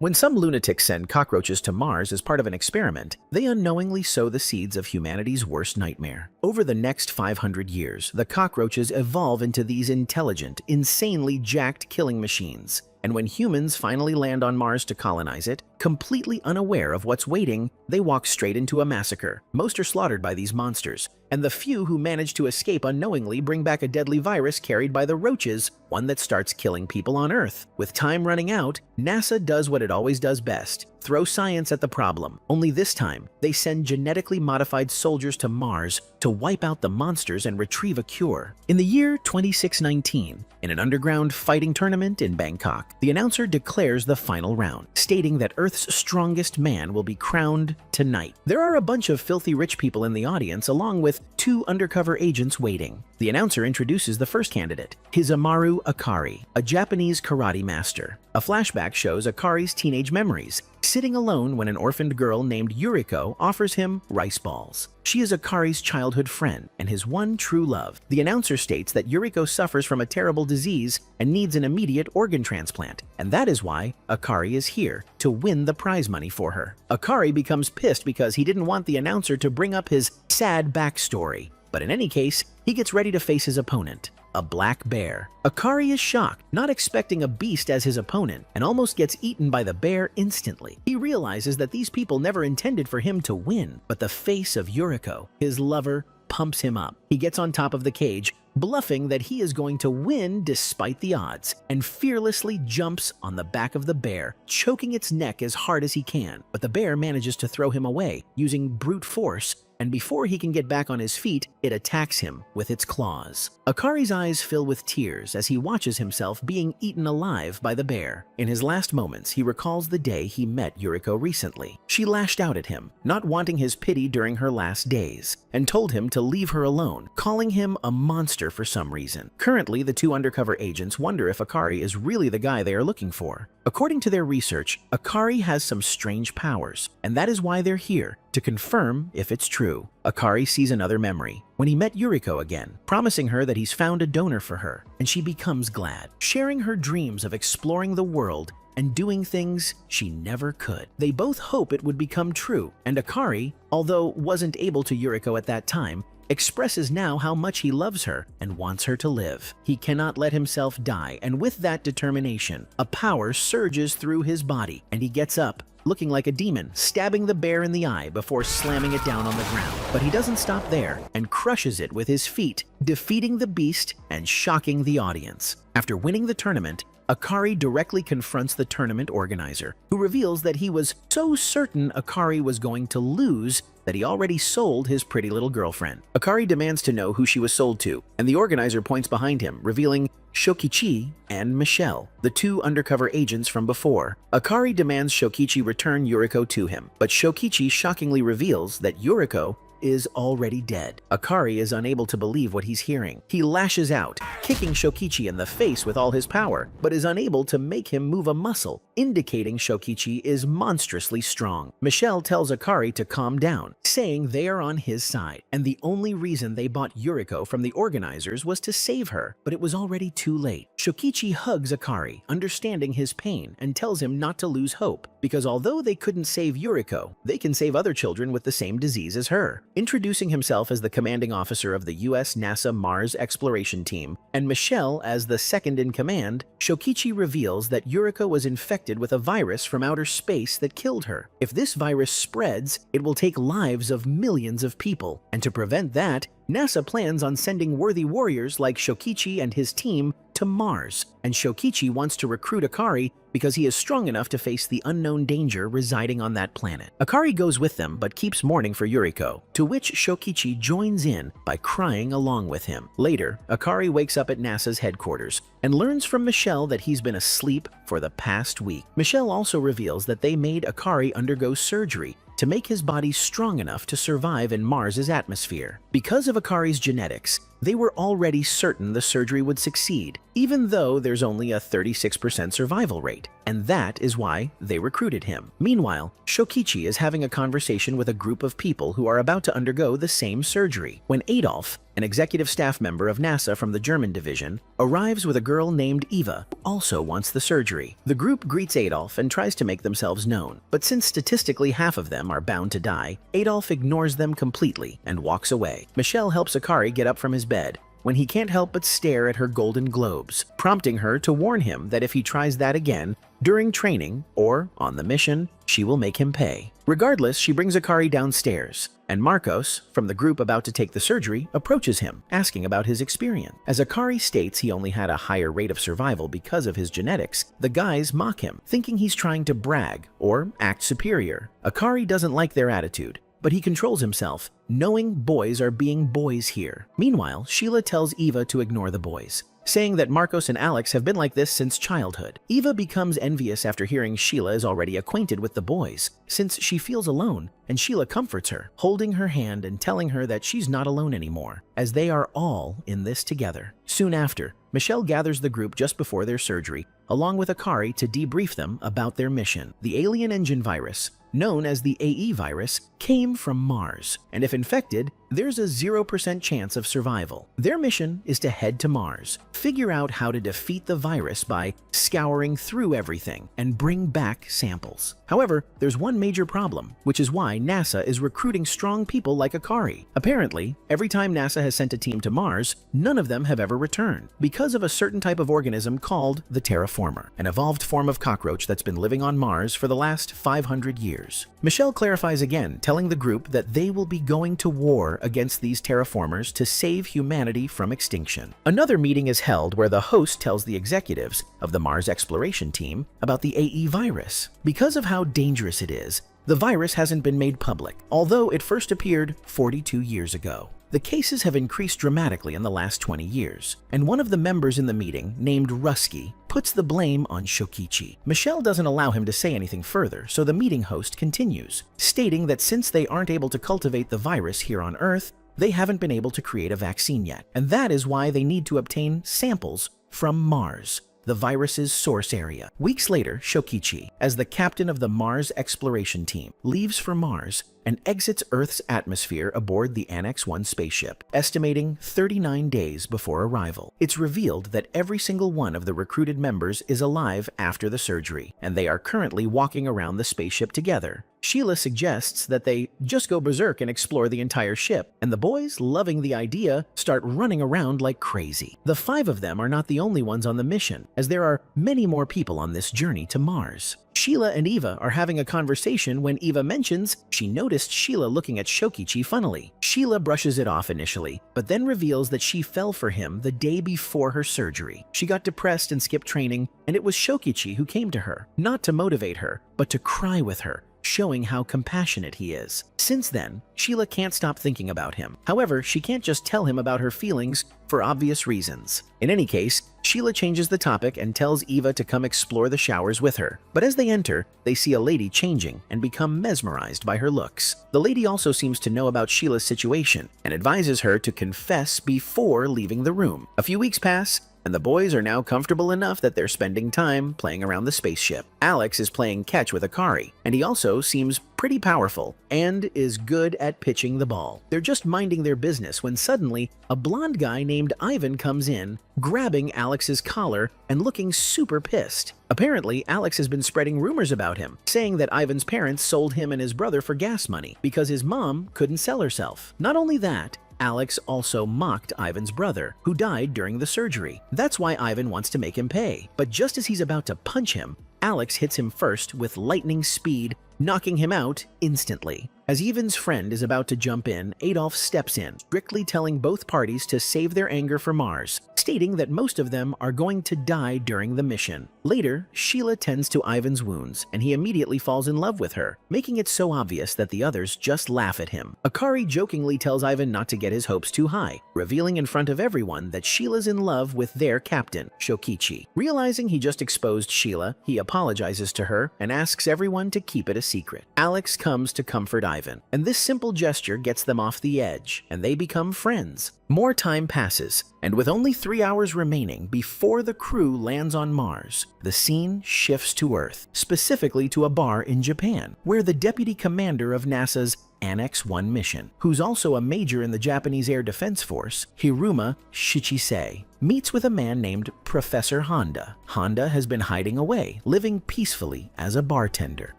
When some lunatics send cockroaches to Mars as part of an experiment, they unknowingly sow the seeds of humanity's worst nightmare. Over the next 500 years, the cockroaches evolve into these intelligent, insanely jacked killing machines. And when humans finally land on Mars to colonize it, completely unaware of what's waiting, they walk straight into a massacre. Most are slaughtered by these monsters, and the few who manage to escape unknowingly bring back a deadly virus carried by the roaches, one that starts killing people on Earth. With time running out, NASA does what it always does best: throw science at the problem. Only this time, they send genetically modified soldiers to Mars to wipe out the monsters and retrieve a cure. In the year 2619, in an underground fighting tournament in Bangkok, the announcer declares the final round, stating that Earth's strongest man will be crowned tonight. There are a bunch of filthy rich people in the audience, along with 2 undercover agents waiting. The announcer introduces the first candidate, Hisamaru Akari, a Japanese karate master. A flashback shows Akari's teenage memories, sitting alone when an orphaned girl named Yuriko offers him rice balls. She is Akari's childhood friend and his one true love. The announcer states that Yuriko suffers from a terrible disease and needs an immediate organ transplant, and that is why Akari is here, to win the prize money for her. Akari becomes pissed because he didn't want the announcer to bring up his sad backstory, but in any case, he gets ready to face his opponent, a black bear. Akari is shocked, not expecting a beast as his opponent, and almost gets eaten by the bear instantly. He realizes that these people never intended for him to win, but the face of Yuriko, his lover, pumps him up. He gets on top of the cage, bluffing that he is going to win despite the odds, and fearlessly jumps on the back of the bear, choking its neck as hard as he can. But the bear manages to throw him away, using brute force, and before he can get back on his feet, it attacks him with its claws. Akari's eyes fill with tears as he watches himself being eaten alive by the bear. In his last moments, he recalls the day he met Yuriko recently. She lashed out at him, not wanting his pity during her last days, and told him to leave her alone, calling him a monster for some reason. Currently, the 2 undercover agents wonder if Akari is really the guy they are looking for. According to their research, Akari has some strange powers, and that is why they're here, to confirm if it's true. Akari sees another memory, when he met Yuriko again, promising her that he's found a donor for her, and she becomes glad, sharing her dreams of exploring the world and doing things she never could. They both hope it would become true, and Akari, although wasn't able to Yuriko at that time, expresses now how much he loves her and wants her to live. He cannot let himself die, and with that determination, a power surges through his body, and he gets up, looking like a demon, stabbing the bear in the eye before slamming it down on the ground. But he doesn't stop there and crushes it with his feet, defeating the beast and shocking the audience. After winning the tournament, Akari directly confronts the tournament organizer, who reveals that he was so certain Akari was going to lose that he already sold his pretty little girlfriend. Akari demands to know who she was sold to, and the organizer points behind him, revealing Shokichi and Michelle, the 2 undercover agents from before. Akari demands Shokichi return Yuriko to him, but Shokichi shockingly reveals that Yuriko is already dead. Akari is unable to believe what he's hearing. He lashes out, kicking Shokichi in the face with all his power, but is unable to make him move a muscle, indicating Shokichi is monstrously strong. Michelle tells Akari to calm down, saying they are on his side, and the only reason they bought Yuriko from the organizers was to save her, but it was already too late. Shokichi hugs Akari, understanding his pain, and tells him not to lose hope, because although they couldn't save Yuriko, they can save other children with the same disease as her. Introducing himself as the commanding officer of the US NASA Mars Exploration Team, and Michelle as the second in command, Shokichi reveals that Yuriko was infected with a virus from outer space that killed her. If this virus spreads, it will take lives of millions of people, and to prevent that, NASA plans on sending worthy warriors like Shokichi and his team to Mars, and Shokichi wants to recruit Akari because he is strong enough to face the unknown danger residing on that planet. Akari goes with them but keeps mourning for Yuriko, to which Shokichi joins in by crying along with him. Later, Akari wakes up at NASA's headquarters and learns from Michelle that he's been asleep for the past week. Michelle also reveals that they made Akari undergo surgery to make his body strong enough to survive in Mars's atmosphere. Because of Akari's genetics, They were already certain the surgery would succeed, even though there's only a 36% survival rate, and that is why they recruited him. Meanwhile, Shokichi is having a conversation with a group of people who are about to undergo the same surgery, when Adolf, an executive staff member of NASA from the German division, arrives with a girl named Eva, who also wants the surgery. The group greets Adolf and tries to make themselves known, but since statistically half of them are bound to die, Adolf ignores them completely and walks away. Michelle helps Akari get up from his bed, when he can't help but stare at her golden globes, prompting her to warn him that if he tries that again, during training or on the mission, she will make him pay. Regardless, she brings Akari downstairs, and Marcos, from the group about to take the surgery, approaches him, asking about his experience. As Akari states he only had a higher rate of survival because of his genetics, the guys mock him, thinking he's trying to brag or act superior. Akari doesn't like their attitude, but he controls himself, knowing boys are being boys here. Meanwhile, Sheila tells Eva to ignore the boys, saying that Marcos and Alex have been like this since childhood. Eva becomes envious after hearing Sheila is already acquainted with the boys, since she feels alone, and Sheila comforts her, holding her hand and telling her that she's not alone anymore, as they are all in this together. Soon after, Michelle gathers the group just before their surgery, along with Akari, to debrief them about their mission. The alien engine virus, known as the AE virus, came from Mars, and if infected, there's a 0% chance of survival. Their mission is to head to Mars, figure out how to defeat the virus by scouring through everything, and bring back samples. However, there's one major problem, which is why NASA is recruiting strong people like Akari. Apparently, every time NASA has sent a team to Mars, none of them have ever returned, because of a certain type of organism called the terraformer, an evolved form of cockroach that's been living on Mars for the last 500 years. Michelle clarifies again, telling the group that they will be going to war against these terraformers to save humanity from extinction. Another meeting is held where the host tells the executives of the Mars exploration team about the AE virus. Because of how dangerous it is, the virus hasn't been made public, although it first appeared 42 years ago. The cases have increased dramatically in the last 20 years, and one of the members in the meeting, named Rusky, puts the blame on Shokichi. Michelle doesn't allow him to say anything further, so the meeting host continues, stating that since they aren't able to cultivate the virus here on Earth, they haven't been able to create a vaccine yet, and that is why they need to obtain samples from Mars, the virus's source area. Weeks later, Shokichi, as the captain of the Mars exploration team, leaves for Mars and exits Earth's atmosphere aboard the Annex 1 spaceship, estimating 39 days before arrival. It's revealed that every single one of the recruited members is alive after the surgery, and they are currently walking around the spaceship together. Sheila suggests that they just go berserk and explore the entire ship, and the boys, loving the idea, start running around like crazy. The 5 of them are not the only ones on the mission, as there are many more people on this journey to Mars. Sheila and Eva are having a conversation when Eva mentions she noticed Sheila looking at Shokichi funnily. Sheila brushes it off initially, but then reveals that she fell for him the day before her surgery. She got depressed and skipped training, and it was Shokichi who came to her, not to motivate her, but to cry with her, showing how compassionate he is. Since then, Sheila can't stop thinking about him. However, she can't just tell him about her feelings for obvious reasons. In any case, Sheila changes the topic and tells Eva to come explore the showers with her. But as they enter, they see a lady changing and become mesmerized by her looks. The lady also seems to know about Sheila's situation and advises her to confess before leaving the room. A few weeks pass, and the boys are now comfortable enough that they're spending time playing around the spaceship. Alex is playing catch with Akari, and he also seems pretty powerful and is good at pitching the ball. They're just minding their business when suddenly a blonde guy named Ivan comes in, grabbing Alex's collar and looking super pissed. Apparently, Alex has been spreading rumors about him, saying that Ivan's parents sold him and his brother for gas money because his mom couldn't sell herself. Not only that, Alex also mocked Ivan's brother, who died during the surgery. That's why Ivan wants to make him pay. But just as he's about to punch him, Alex hits him first with lightning speed, knocking him out instantly. As Ivan's friend is about to jump in, Adolf steps in, strictly telling both parties to save their anger for Mars, stating that most of them are going to die during the mission. Later, Sheila tends to Ivan's wounds, and he immediately falls in love with her, making it so obvious that the others just laugh at him. Akari jokingly tells Ivan not to get his hopes too high, revealing in front of everyone that Sheila's in love with their captain, Shokichi. Realizing he just exposed Sheila, he apologizes to her and asks everyone to keep it a secret. Alex comes to comfort Ivan, and this simple gesture gets them off the edge, and they become friends. More time passes, and with only 3 hours remaining before the crew lands on Mars, the scene shifts to Earth, specifically to a bar in Japan, where the deputy commander of NASA's Annex 1 mission, who's also a major in the Japanese Air Defense Force, Hiruma Shichisei, meets with a man named Professor Honda. Honda has been hiding away, living peacefully as a bartender.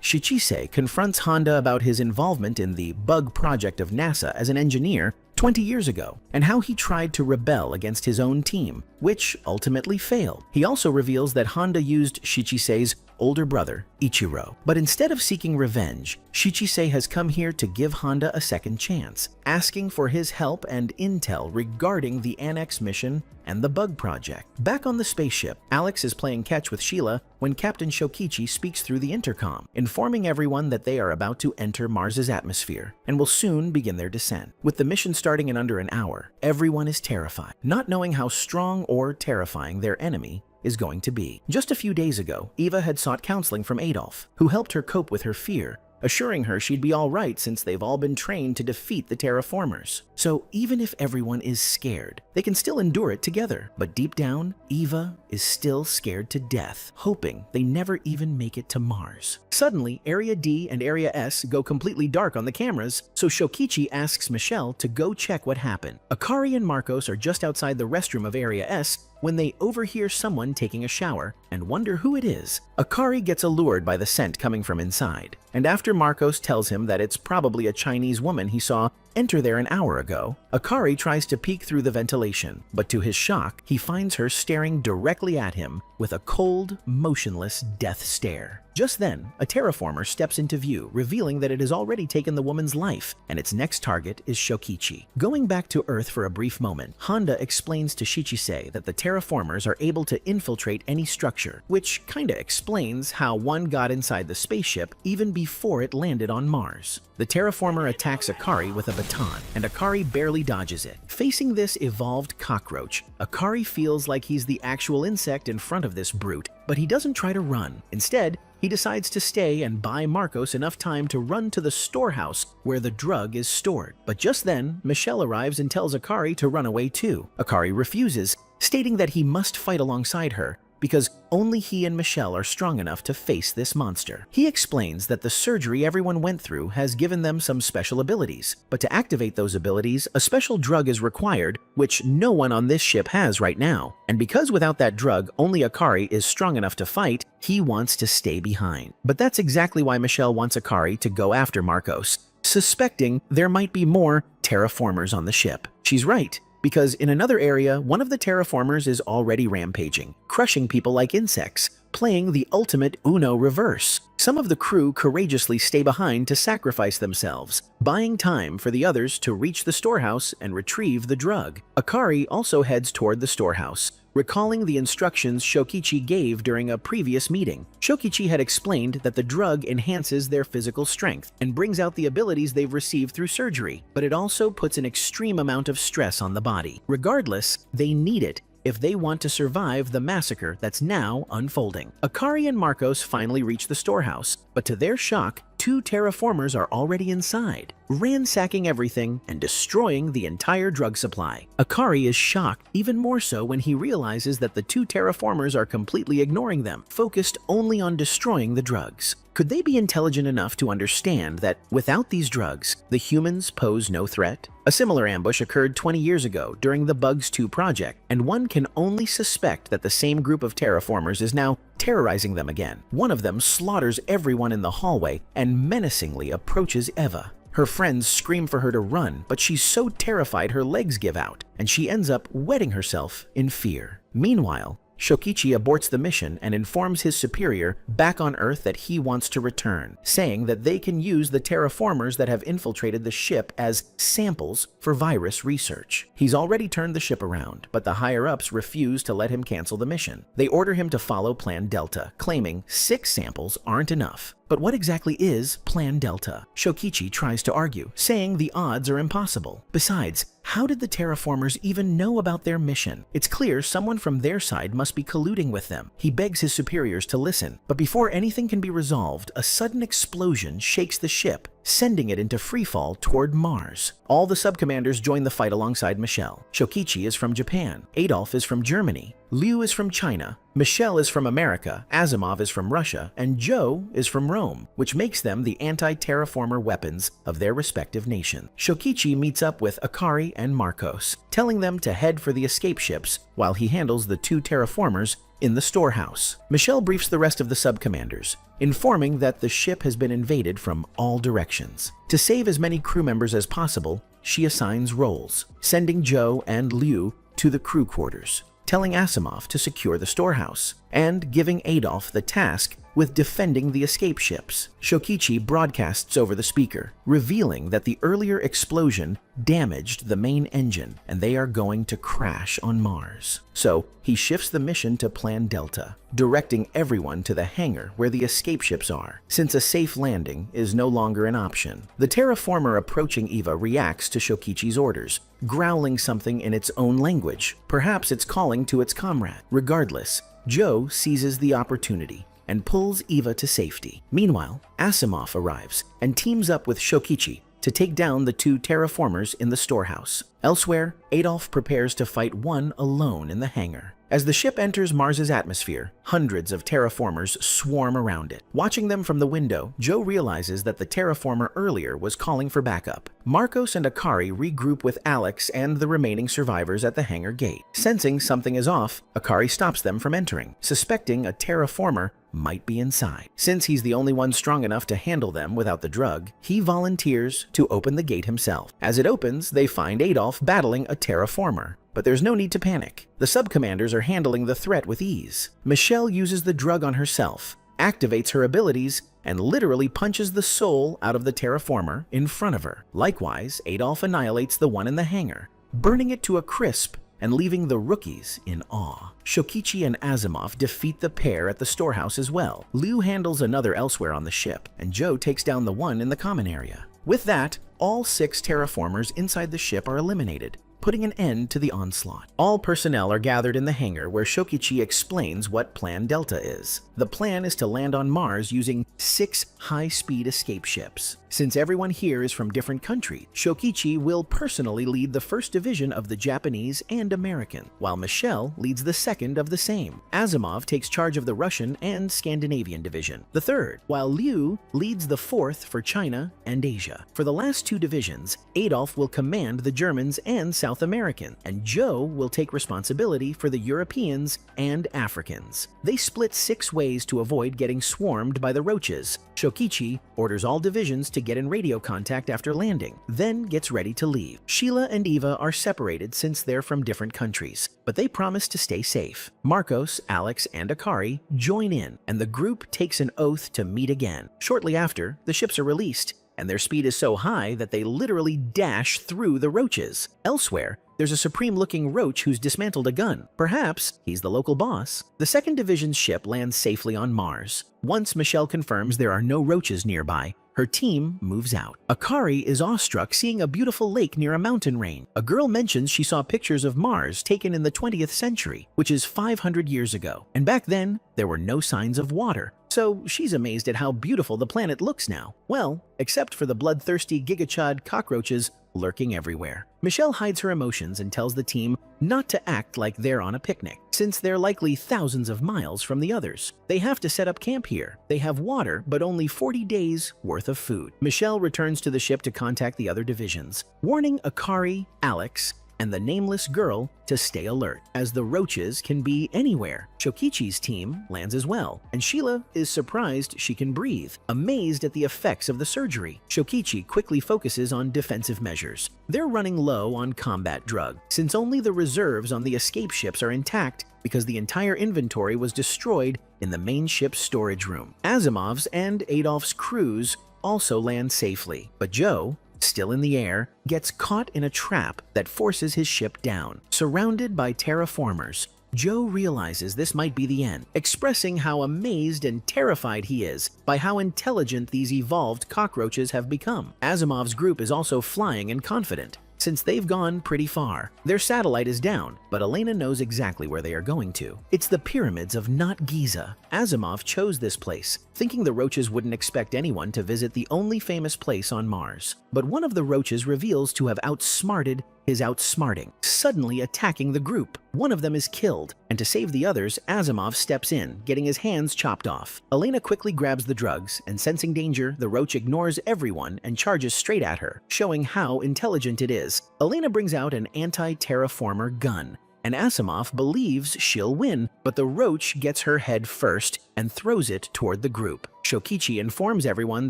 Shichisei confronts Honda about his involvement in the bug project of NASA as an engineer 20 years ago, and how he tried to rebel against his own team, which ultimately failed. He also reveals that Honda used Shichisei's older brother, Ichiro. But instead of seeking revenge, Shichisei has come here to give Honda a second chance, asking for his help and intel regarding the Annex mission and the bug project. Back on the spaceship, Alex is playing catch with Sheila when Captain Shokichi speaks through the intercom, informing everyone that they are about to enter Mars's atmosphere and will soon begin their descent. With the mission starting in under an hour, everyone is terrified, not knowing how strong or terrifying their enemy is going to be. Just a few days ago, Eva had sought counseling from Adolf, who helped her cope with her fear, assuring her she'd be all right since they've all been trained to defeat the terraformers. So even if everyone is scared, they can still endure it together. But deep down, Eva is still scared to death, hoping they never even make it to Mars. Suddenly, Area D and Area S go completely dark on the cameras, so Shokichi asks Michelle to go check what happened. Akari and Marcos are just outside the restroom of Area S when they overhear someone taking a shower and wonder who it is. Akari gets allured by the scent coming from inside, and after Marcos tells him that it's probably a Chinese woman he saw enter there an hour ago, Akari tries to peek through the ventilation, but to his shock, he finds her staring directly at him with a cold, motionless death stare. Just then, a terraformer steps into view, revealing that it has already taken the woman's life, and its next target is Shokichi. Going back to Earth for a brief moment, Honda explains to Shichisei that the terraformers are able to infiltrate any structure, which kinda explains how one got inside the spaceship even before it landed on Mars. The terraformer attacks Akari with a baton, and Akari barely dodges it. Facing this evolved cockroach, Akari feels like he's the actual insect in front of this brute, but he doesn't try to run. Instead, he decides to stay and buy Marcos enough time to run to the storehouse where the drug is stored. But just then, Michelle arrives and tells Akari to run away too. Akari refuses, stating that he must fight alongside her, because only he and Michelle are strong enough to face this monster. He explains that the surgery everyone went through has given them some special abilities, but to activate those abilities, a special drug is required, which no one on this ship has right now. And because without that drug, only Akari is strong enough to fight, he wants to stay behind. But that's exactly why Michelle wants Akari to go after Marcos, suspecting there might be more terraformers on the ship. She's right, because in another area, one of the terraformers is already rampaging, crushing people like insects, playing the ultimate Uno reverse. Some of the crew courageously stay behind to sacrifice themselves, buying time for the others to reach the storehouse and retrieve the drug. Akari also heads toward the storehouse, recalling the instructions Shokichi gave during a previous meeting. Shokichi had explained that the drug enhances their physical strength and brings out the abilities they've received through surgery, but it also puts an extreme amount of stress on the body. Regardless, they need it if they want to survive the massacre that's now unfolding. Akari and Marcos finally reach the storehouse, but to their shock, 2 terraformers are already inside, ransacking everything and destroying the entire drug supply. Akari is shocked even more so when he realizes that the 2 terraformers are completely ignoring them, focused only on destroying the drugs. Could they be intelligent enough to understand that without these drugs, the humans pose no threat? A similar ambush occurred 20 years ago during the Bugs 2 project, and one can only suspect that the same group of terraformers is now terrorizing them again. One of them slaughters everyone in the hallway and menacingly approaches Eva. Her friends scream for her to run, but she's so terrified her legs give out, and she ends up wetting herself in fear. Meanwhile, Shokichi aborts the mission and informs his superior back on Earth that he wants to return, saying that they can use the terraformers that have infiltrated the ship as samples for virus research. He's already turned the ship around, but the higher-ups refuse to let him cancel the mission. They order him to follow Plan Delta, claiming 6 samples aren't enough. But what exactly is Plan Delta? Shokichi tries to argue, saying the odds are impossible. Besides, How did the terraformers even know about their mission? It's clear someone from their side must be colluding with them. He begs his superiors to listen, but before anything can be resolved, a sudden explosion shakes the ship, sending it into freefall toward Mars. All the subcommanders join the fight alongside Michelle. Shokichi is from Japan, Adolf is from Germany, Liu is from China, Michelle is from America, Asimov is from Russia, and Joe is from Rome, which makes them the anti-terraformer weapons of their respective nation. Shokichi meets up with Akari and Marcos, telling them to head for the escape ships while he handles the two terraformers in the storehouse. Michelle briefs the rest of the subcommanders, informing that the ship has been invaded from all directions. To save as many crew members as possible, she assigns roles, sending Joe and Liu to the crew quarters, telling Asimov to secure the storehouse, and giving Adolf the task with defending the escape ships. Shokichi broadcasts over the speaker, revealing that the earlier explosion damaged the main engine and they are going to crash on Mars. So he shifts the mission to Plan Delta, directing everyone to the hangar where the escape ships are, since a safe landing is no longer an option. The terraformer approaching Eva reacts to Shokichi's orders, growling something in its own language. Perhaps it's calling to its comrade. Regardless, Joe seizes the opportunity and pulls Eva to safety. Meanwhile, Asimov arrives and teams up with Shokichi to take down the two terraformers in the storehouse. Elsewhere, Adolf prepares to fight one alone in the hangar. As the ship enters Mars's atmosphere, hundreds of terraformers swarm around it. Watching them from the window, Joe realizes that the terraformer earlier was calling for backup. Marcos and Akari regroup with Alex and the remaining survivors at the hangar gate. Sensing something is off, Akari stops them from entering, suspecting a terraformer might be inside. Since he's the only one strong enough to handle them without the drug, he volunteers to open the gate himself. As it opens, they find Adolf battling a terraformer. But there's no need to panic. The subcommanders are handling the threat with ease. Michelle uses the drug on herself, activates her abilities, and literally punches the soul out of the terraformer in front of her. Likewise, Adolf annihilates the one in the hangar, burning it to a crisp and leaving the rookies in awe. Shokichi and Asimov defeat the pair at the storehouse as well. Liu handles another elsewhere on the ship, and Joe takes down the one in the common area. With that, all 6 terraformers inside the ship are eliminated, putting an end to the onslaught. All personnel are gathered in the hangar where Shokichi explains what Plan Delta is. The plan is to land on Mars using 6 high-speed escape ships. Since everyone here is from different countries, Shokichi will personally lead the first division of the Japanese and American, while Michelle leads the second of the same. Asimov takes charge of the Russian and Scandinavian division, the third, while Liu leads the fourth for China and Asia. For the last 2 divisions, Adolf will command the Germans and South American, and Joe will take responsibility for the Europeans and Africans. They split 6 ways to avoid getting swarmed by the roaches. Shokichi orders all divisions to get in radio contact after landing, then gets ready to leave. Sheila and Eva are separated since they're from different countries, but they promise to stay safe. Marcos, Alex, and Akari join in, and the group takes an oath to meet again. Shortly after, the ships are released, and their speed is so high that they literally dash through the roaches. Elsewhere, there's a supreme-looking roach who's dismantled a gun. Perhaps he's the local boss. The second division's ship lands safely on Mars. Once Michelle confirms there are no roaches nearby, her team moves out. Akari is awestruck seeing a beautiful lake near a mountain range. A girl mentions she saw pictures of Mars taken in the 20th century, which is 500 years ago. And back then, there were no signs of water. So she's amazed at how beautiful the planet looks now. Well, except for the bloodthirsty gigachad cockroaches lurking everywhere. Michelle hides her emotions and tells the team not to act like they're on a picnic, since they're likely thousands of miles from the others. They have to set up camp here. They have water, but only 40 days worth of food. Michelle returns to the ship to contact the other divisions, warning Akari, Alex, and the nameless girl to stay alert, as the roaches can be anywhere. Shokichi's team lands as well, and Sheila is surprised she can breathe, amazed at the effects of the surgery. Shokichi quickly focuses on defensive measures. They're running low on combat drug, since only the reserves on the escape ships are intact because the entire inventory was destroyed in the main ship's storage room. Asimov's and Adolf's crews also land safely, but Joe, still in the air, gets caught in a trap that forces his ship down. Surrounded by terraformers, Joe realizes this might be the end, expressing how amazed and terrified he is by how intelligent these evolved cockroaches have become. Asimov's group is also flying and confident, since they've gone pretty far. Their satellite is down, but Elena knows exactly where they are going to. It's the pyramids of Not Giza. Asimov chose this place, thinking the roaches wouldn't expect anyone to visit the only famous place on Mars. But one of the roaches reveals to have outsmarted his outsmarting, suddenly attacking the group. One of them is killed, and to save the others, Asimov steps in, getting his hands chopped off. Elena quickly grabs the drugs, and sensing danger, the roach ignores everyone and charges straight at her, showing how intelligent it is. Elena brings out an anti-terraformer gun, and Asimov believes she'll win, but the roach gets her head first and throws it toward the group. Shokichi informs everyone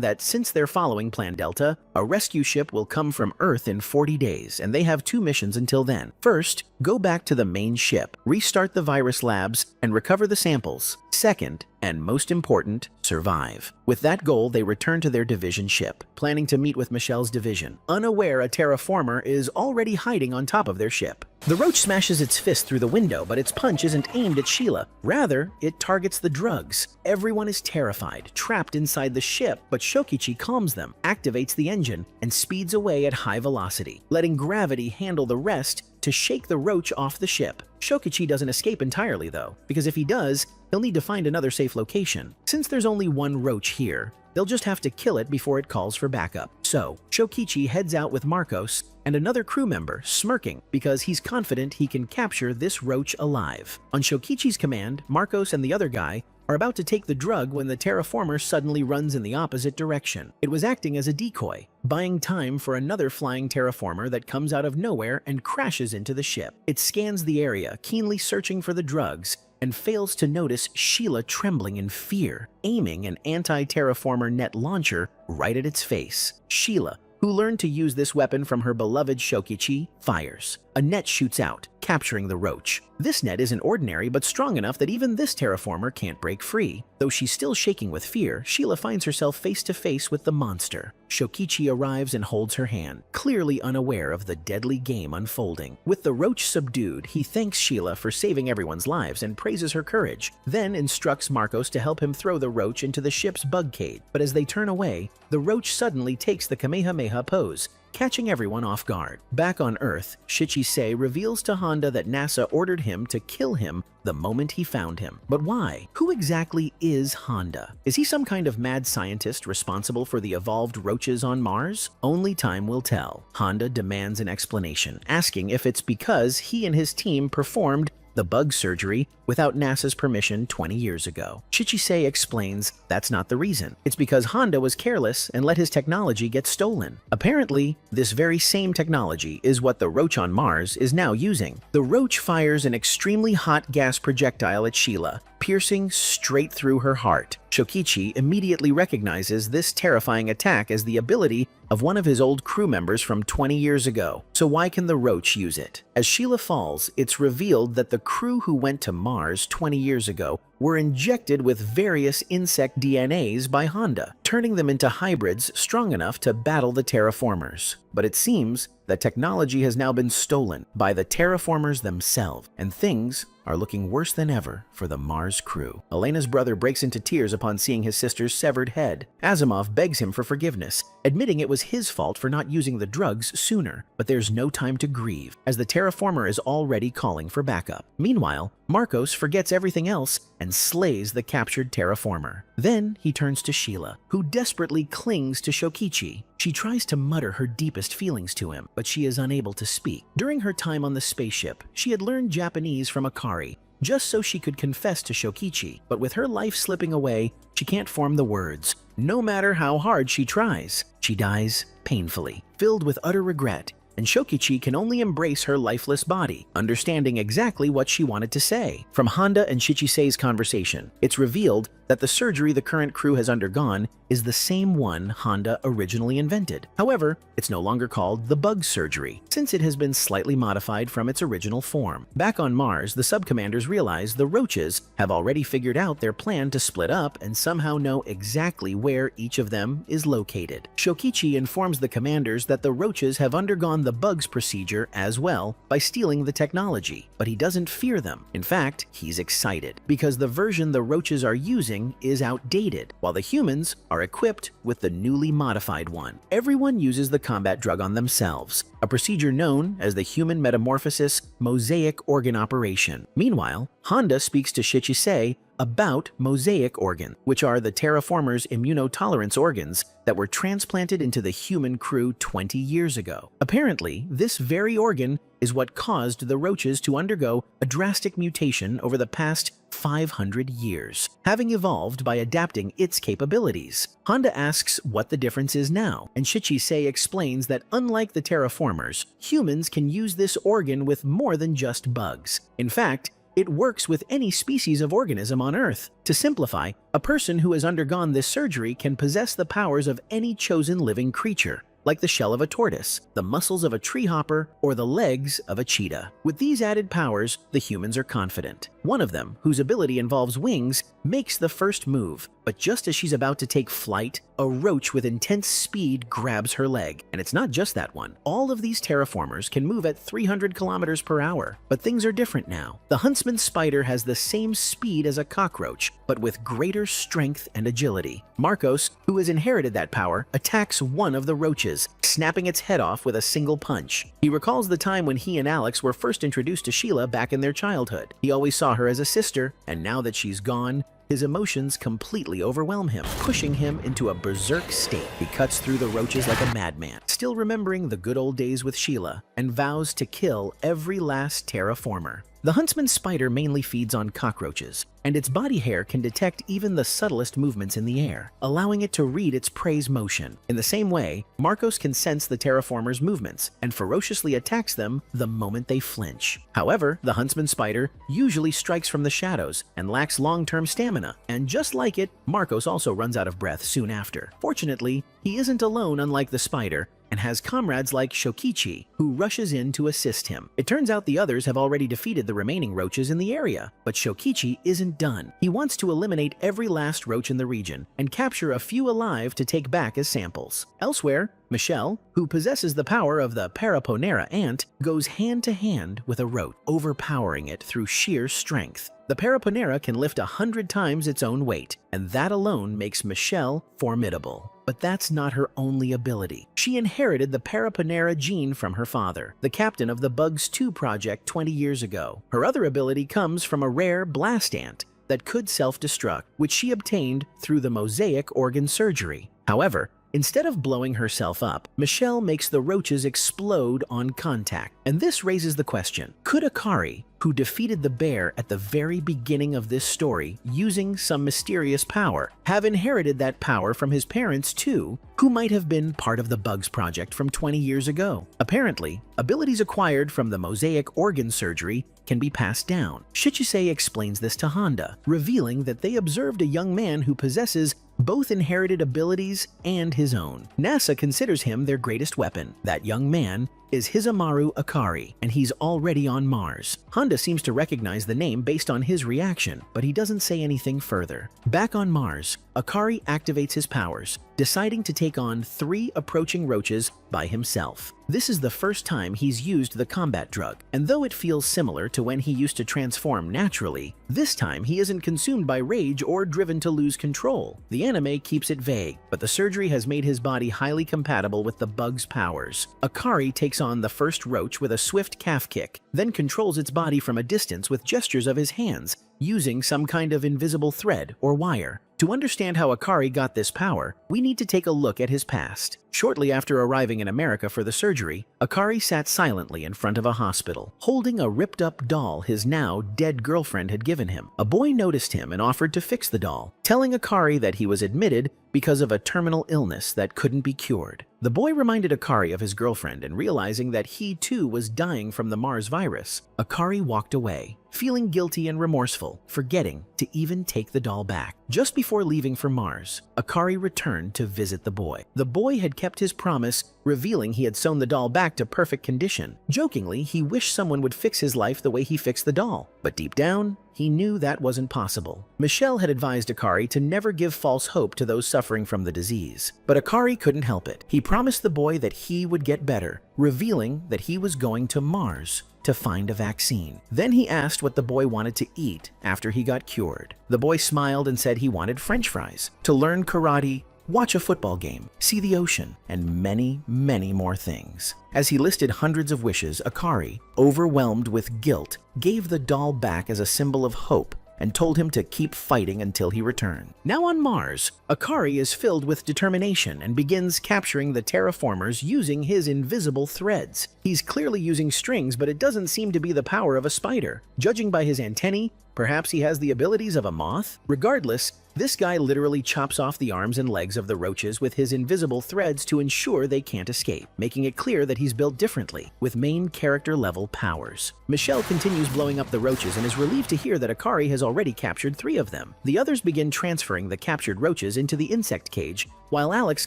that since they're following Plan Delta, a rescue ship will come from Earth in 40 days, and they have 2 missions until then. First, go back to the main ship, restart the virus labs, and recover the samples. Second, and most important, survive. With that goal, they return to their division ship, planning to meet with Michelle's division, unaware a terraformer is already hiding on top of their ship. The roach smashes its fist through the window, but its punch isn't aimed at Sheila. Rather, it targets the drugs. Everyone is terrified, trapped inside the ship, but Shokichi calms them, activates the engine, and speeds away at high velocity, letting gravity handle the rest to shake the roach off the ship. Shokichi doesn't escape entirely though, because if he does, he'll need to find another safe location. Since there's only one roach here, they'll just have to kill it before it calls for backup. So, Shokichi heads out with Marcos and another crew member, smirking because he's confident he can capture this roach alive. On Shokichi's command, Marcos and the other guy are about to take the drug when the terraformer suddenly runs in the opposite direction. It was acting as a decoy, buying time for another flying terraformer that comes out of nowhere and crashes into the ship. It scans the area, keenly searching for the drugs, and fails to notice Sheila trembling in fear, aiming an anti-terraformer net launcher right at its face. Sheila, who learned to use this weapon from her beloved Shokichi, fires. A net shoots out, capturing the roach. This net isn't ordinary, but strong enough that even this terraformer can't break free. Though she's still shaking with fear, Sheila finds herself face to face with the monster. Shokichi arrives and holds her hand, clearly unaware of the deadly game unfolding. With the roach subdued, he thanks Sheila for saving everyone's lives and praises her courage, then instructs Marcos to help him throw the roach into the ship's bug cage. But as they turn away, the roach suddenly takes the Kamehameha pose, catching everyone off guard. Back on Earth, Shichisei reveals to Honda that NASA ordered him to kill him the moment he found him. But why? Who exactly is Honda? Is he some kind of mad scientist responsible for the evolved roaches on Mars? Only time will tell. Honda demands an explanation, asking if it's because he and his team performed the bug surgery without NASA's permission 20 years ago. Shichisei explains that's not the reason. It's because Honda was careless and let his technology get stolen. Apparently, this very same technology is what the roach on Mars is now using. The roach fires an extremely hot gas projectile at Sheila, piercing straight through her heart. Shokichi immediately recognizes this terrifying attack as the ability of one of his old crew members from 20 years ago. So why can the roach use it? As Sheila falls, it's revealed that the crew who went to Mars 20 years ago were injected with various insect DNAs by Honda, turning them into hybrids strong enough to battle the terraformers. But it seems that technology has now been stolen by the terraformers themselves, and things are looking worse than ever for the Mars crew. Elena's brother breaks into tears upon seeing his sister's severed head. Asimov begs him for forgiveness, admitting it was his fault for not using the drugs sooner. But there's no time to grieve, as the terraformer is already calling for backup. Meanwhile, Marcos forgets everything else and slays the captured terraformer. Then he turns to Sheila, who desperately clings to Shokichi. She tries to mutter her deepest feelings to him, but she is unable to speak. During her time on the spaceship, she had learned Japanese from Akari, just so she could confess to Shokichi. But with her life slipping away, she can't form the words. No matter how hard she tries, she dies painfully, filled with utter regret, and Shokichi can only embrace her lifeless body, understanding exactly what she wanted to say. From Honda and Shichisei's conversation, it's revealed that the surgery the current crew has undergone is the same one Honda originally invented. However, it's no longer called the bug surgery, since it has been slightly modified from its original form. Back on Mars, the subcommanders realize the roaches have already figured out their plan to split up and somehow know exactly where each of them is located. Shokichi informs the commanders that the roaches have undergone the bugs procedure as well by stealing the technology, but he doesn't fear them. In fact, he's excited, because the version the roaches are using is outdated, while the humans are equipped with the newly modified one. Everyone uses the combat drug on themselves, a procedure known as the human metamorphosis mosaic organ operation. Meanwhile, Honda speaks to Shichisei about mosaic organs, which are the terraformers' immunotolerance organs that were transplanted into the human crew 20 years ago. Apparently, this very organ is what caused the roaches to undergo a drastic mutation over the past 500 years, having evolved by adapting its capabilities. Honda asks what the difference is now, and Shichisei explains that unlike the terraformers, humans can use this organ with more than just bugs. In fact, it works with any species of organism on Earth. To simplify, a person who has undergone this surgery can possess the powers of any chosen living creature, like the shell of a tortoise, the muscles of a tree hopper, or the legs of a cheetah. With these added powers, the humans are confident. One of them, whose ability involves wings, makes the first move, but just as she's about to take flight, a roach with intense speed grabs her leg. And it's not just that one. All of these terraformers can move at 300 kilometers per hour, but things are different now. The huntsman spider has the same speed as a cockroach, but with greater strength and agility. Marcos, who has inherited that power, attacks one of the roaches, snapping its head off with a single punch. He recalls the time when he and Alex were first introduced to Sheila back in their childhood. He always saw her as a sister, and now that she's gone, his emotions completely overwhelm him, pushing him into a berserk state. He cuts through the roaches like a madman, still remembering the good old days with Sheila, and vows to kill every last terraformer. The huntsman spider mainly feeds on cockroaches, and its body hair can detect even the subtlest movements in the air, allowing it to read its prey's motion. In the same way, Marcos can sense the terraformers' movements and ferociously attacks them the moment they flinch. However, the huntsman spider usually strikes from the shadows and lacks long-term stamina, and just like it, Marcos also runs out of breath soon after. Fortunately, he isn't alone, unlike the spider, and has comrades like Shokichi, who rushes in to assist him. It turns out the others have already defeated the remaining roaches in the area, but Shokichi isn't done. He wants to eliminate every last roach in the region and capture a few alive to take back as samples. Elsewhere, Michelle, who possesses the power of the Paraponera ant, goes hand-to-hand with a roach, overpowering it through sheer strength. The Paraponera can lift 100 times its own weight, and that alone makes Michelle formidable. But that's not her only ability. She inherited the Paraponera gene from her father, the captain of the Bugs 2 project 20 years ago. Her other ability comes from a rare blast ant that could self-destruct, which she obtained through the mosaic organ surgery. However, instead of blowing herself up, Michelle makes the roaches explode on contact. And this raises the question, could Akari, who defeated the bear at the very beginning of this story using some mysterious power, have inherited that power from his parents too, who might have been part of the Bugs project from 20 years ago? Apparently, abilities acquired from the mosaic organ surgery can be passed down. Shichisei explains this to Honda, revealing that they observed a young man who possesses both inherited abilities and his own. NASA considers him their greatest weapon. That young man is Hisamaru Akari, and he's already on Mars. Honda seems to recognize the name based on his reaction, but he doesn't say anything further. Back on Mars, Akari activates his powers, deciding to take on 3 approaching roaches by himself. This is the first time he's used the combat drug, and though it feels similar to when he used to transform naturally, this time he isn't consumed by rage or driven to lose control. The anime keeps it vague, but the surgery has made his body highly compatible with the bug's powers. Akari takes on the first roach with a swift calf kick, then controls its body from a distance with gestures of his hands, using some kind of invisible thread or wire. To understand how Akari got this power, we need to take a look at his past. Shortly after arriving in America for the surgery, Akari sat silently in front of a hospital, holding a ripped-up doll his now dead girlfriend had given him. A boy noticed him and offered to fix the doll, telling Akari that he was admitted because of a terminal illness that couldn't be cured. The boy reminded Akari of his girlfriend, and realizing that he too was dying from the Mars virus, Akari walked away, feeling guilty and remorseful, forgetting to even take the doll back. Just before leaving for Mars, Akari returned to visit the boy. The boy had kept his promise, revealing he had sewn the doll back to perfect condition. Jokingly, he wished someone would fix his life the way he fixed the doll, but deep down, he knew that wasn't possible. Michelle had advised Akari to never give false hope to those suffering from the disease, but Akari couldn't help it. He promised the boy that he would get better, revealing that he was going to Mars to find a vaccine. Then he asked what the boy wanted to eat after he got cured. The boy smiled and said he wanted French fries. To learn karate watch a football game, see the ocean, and many, many more things. As he listed hundreds of wishes, Akari, overwhelmed with guilt, gave the doll back as a symbol of hope and told him to keep fighting until he returned. Now on Mars, Akari is filled with determination and begins capturing the terraformers using his invisible threads. He's clearly using strings, but it doesn't seem to be the power of a spider. Judging by his antennae, perhaps he has the abilities of a moth? Regardless, this guy literally chops off the arms and legs of the roaches with his invisible threads to ensure they can't escape, making it clear that he's built differently, with main character-level powers. Michelle continues blowing up the roaches and is relieved to hear that Akari has already captured 3 of them. The others begin transferring the captured roaches into the insect cage, while Alex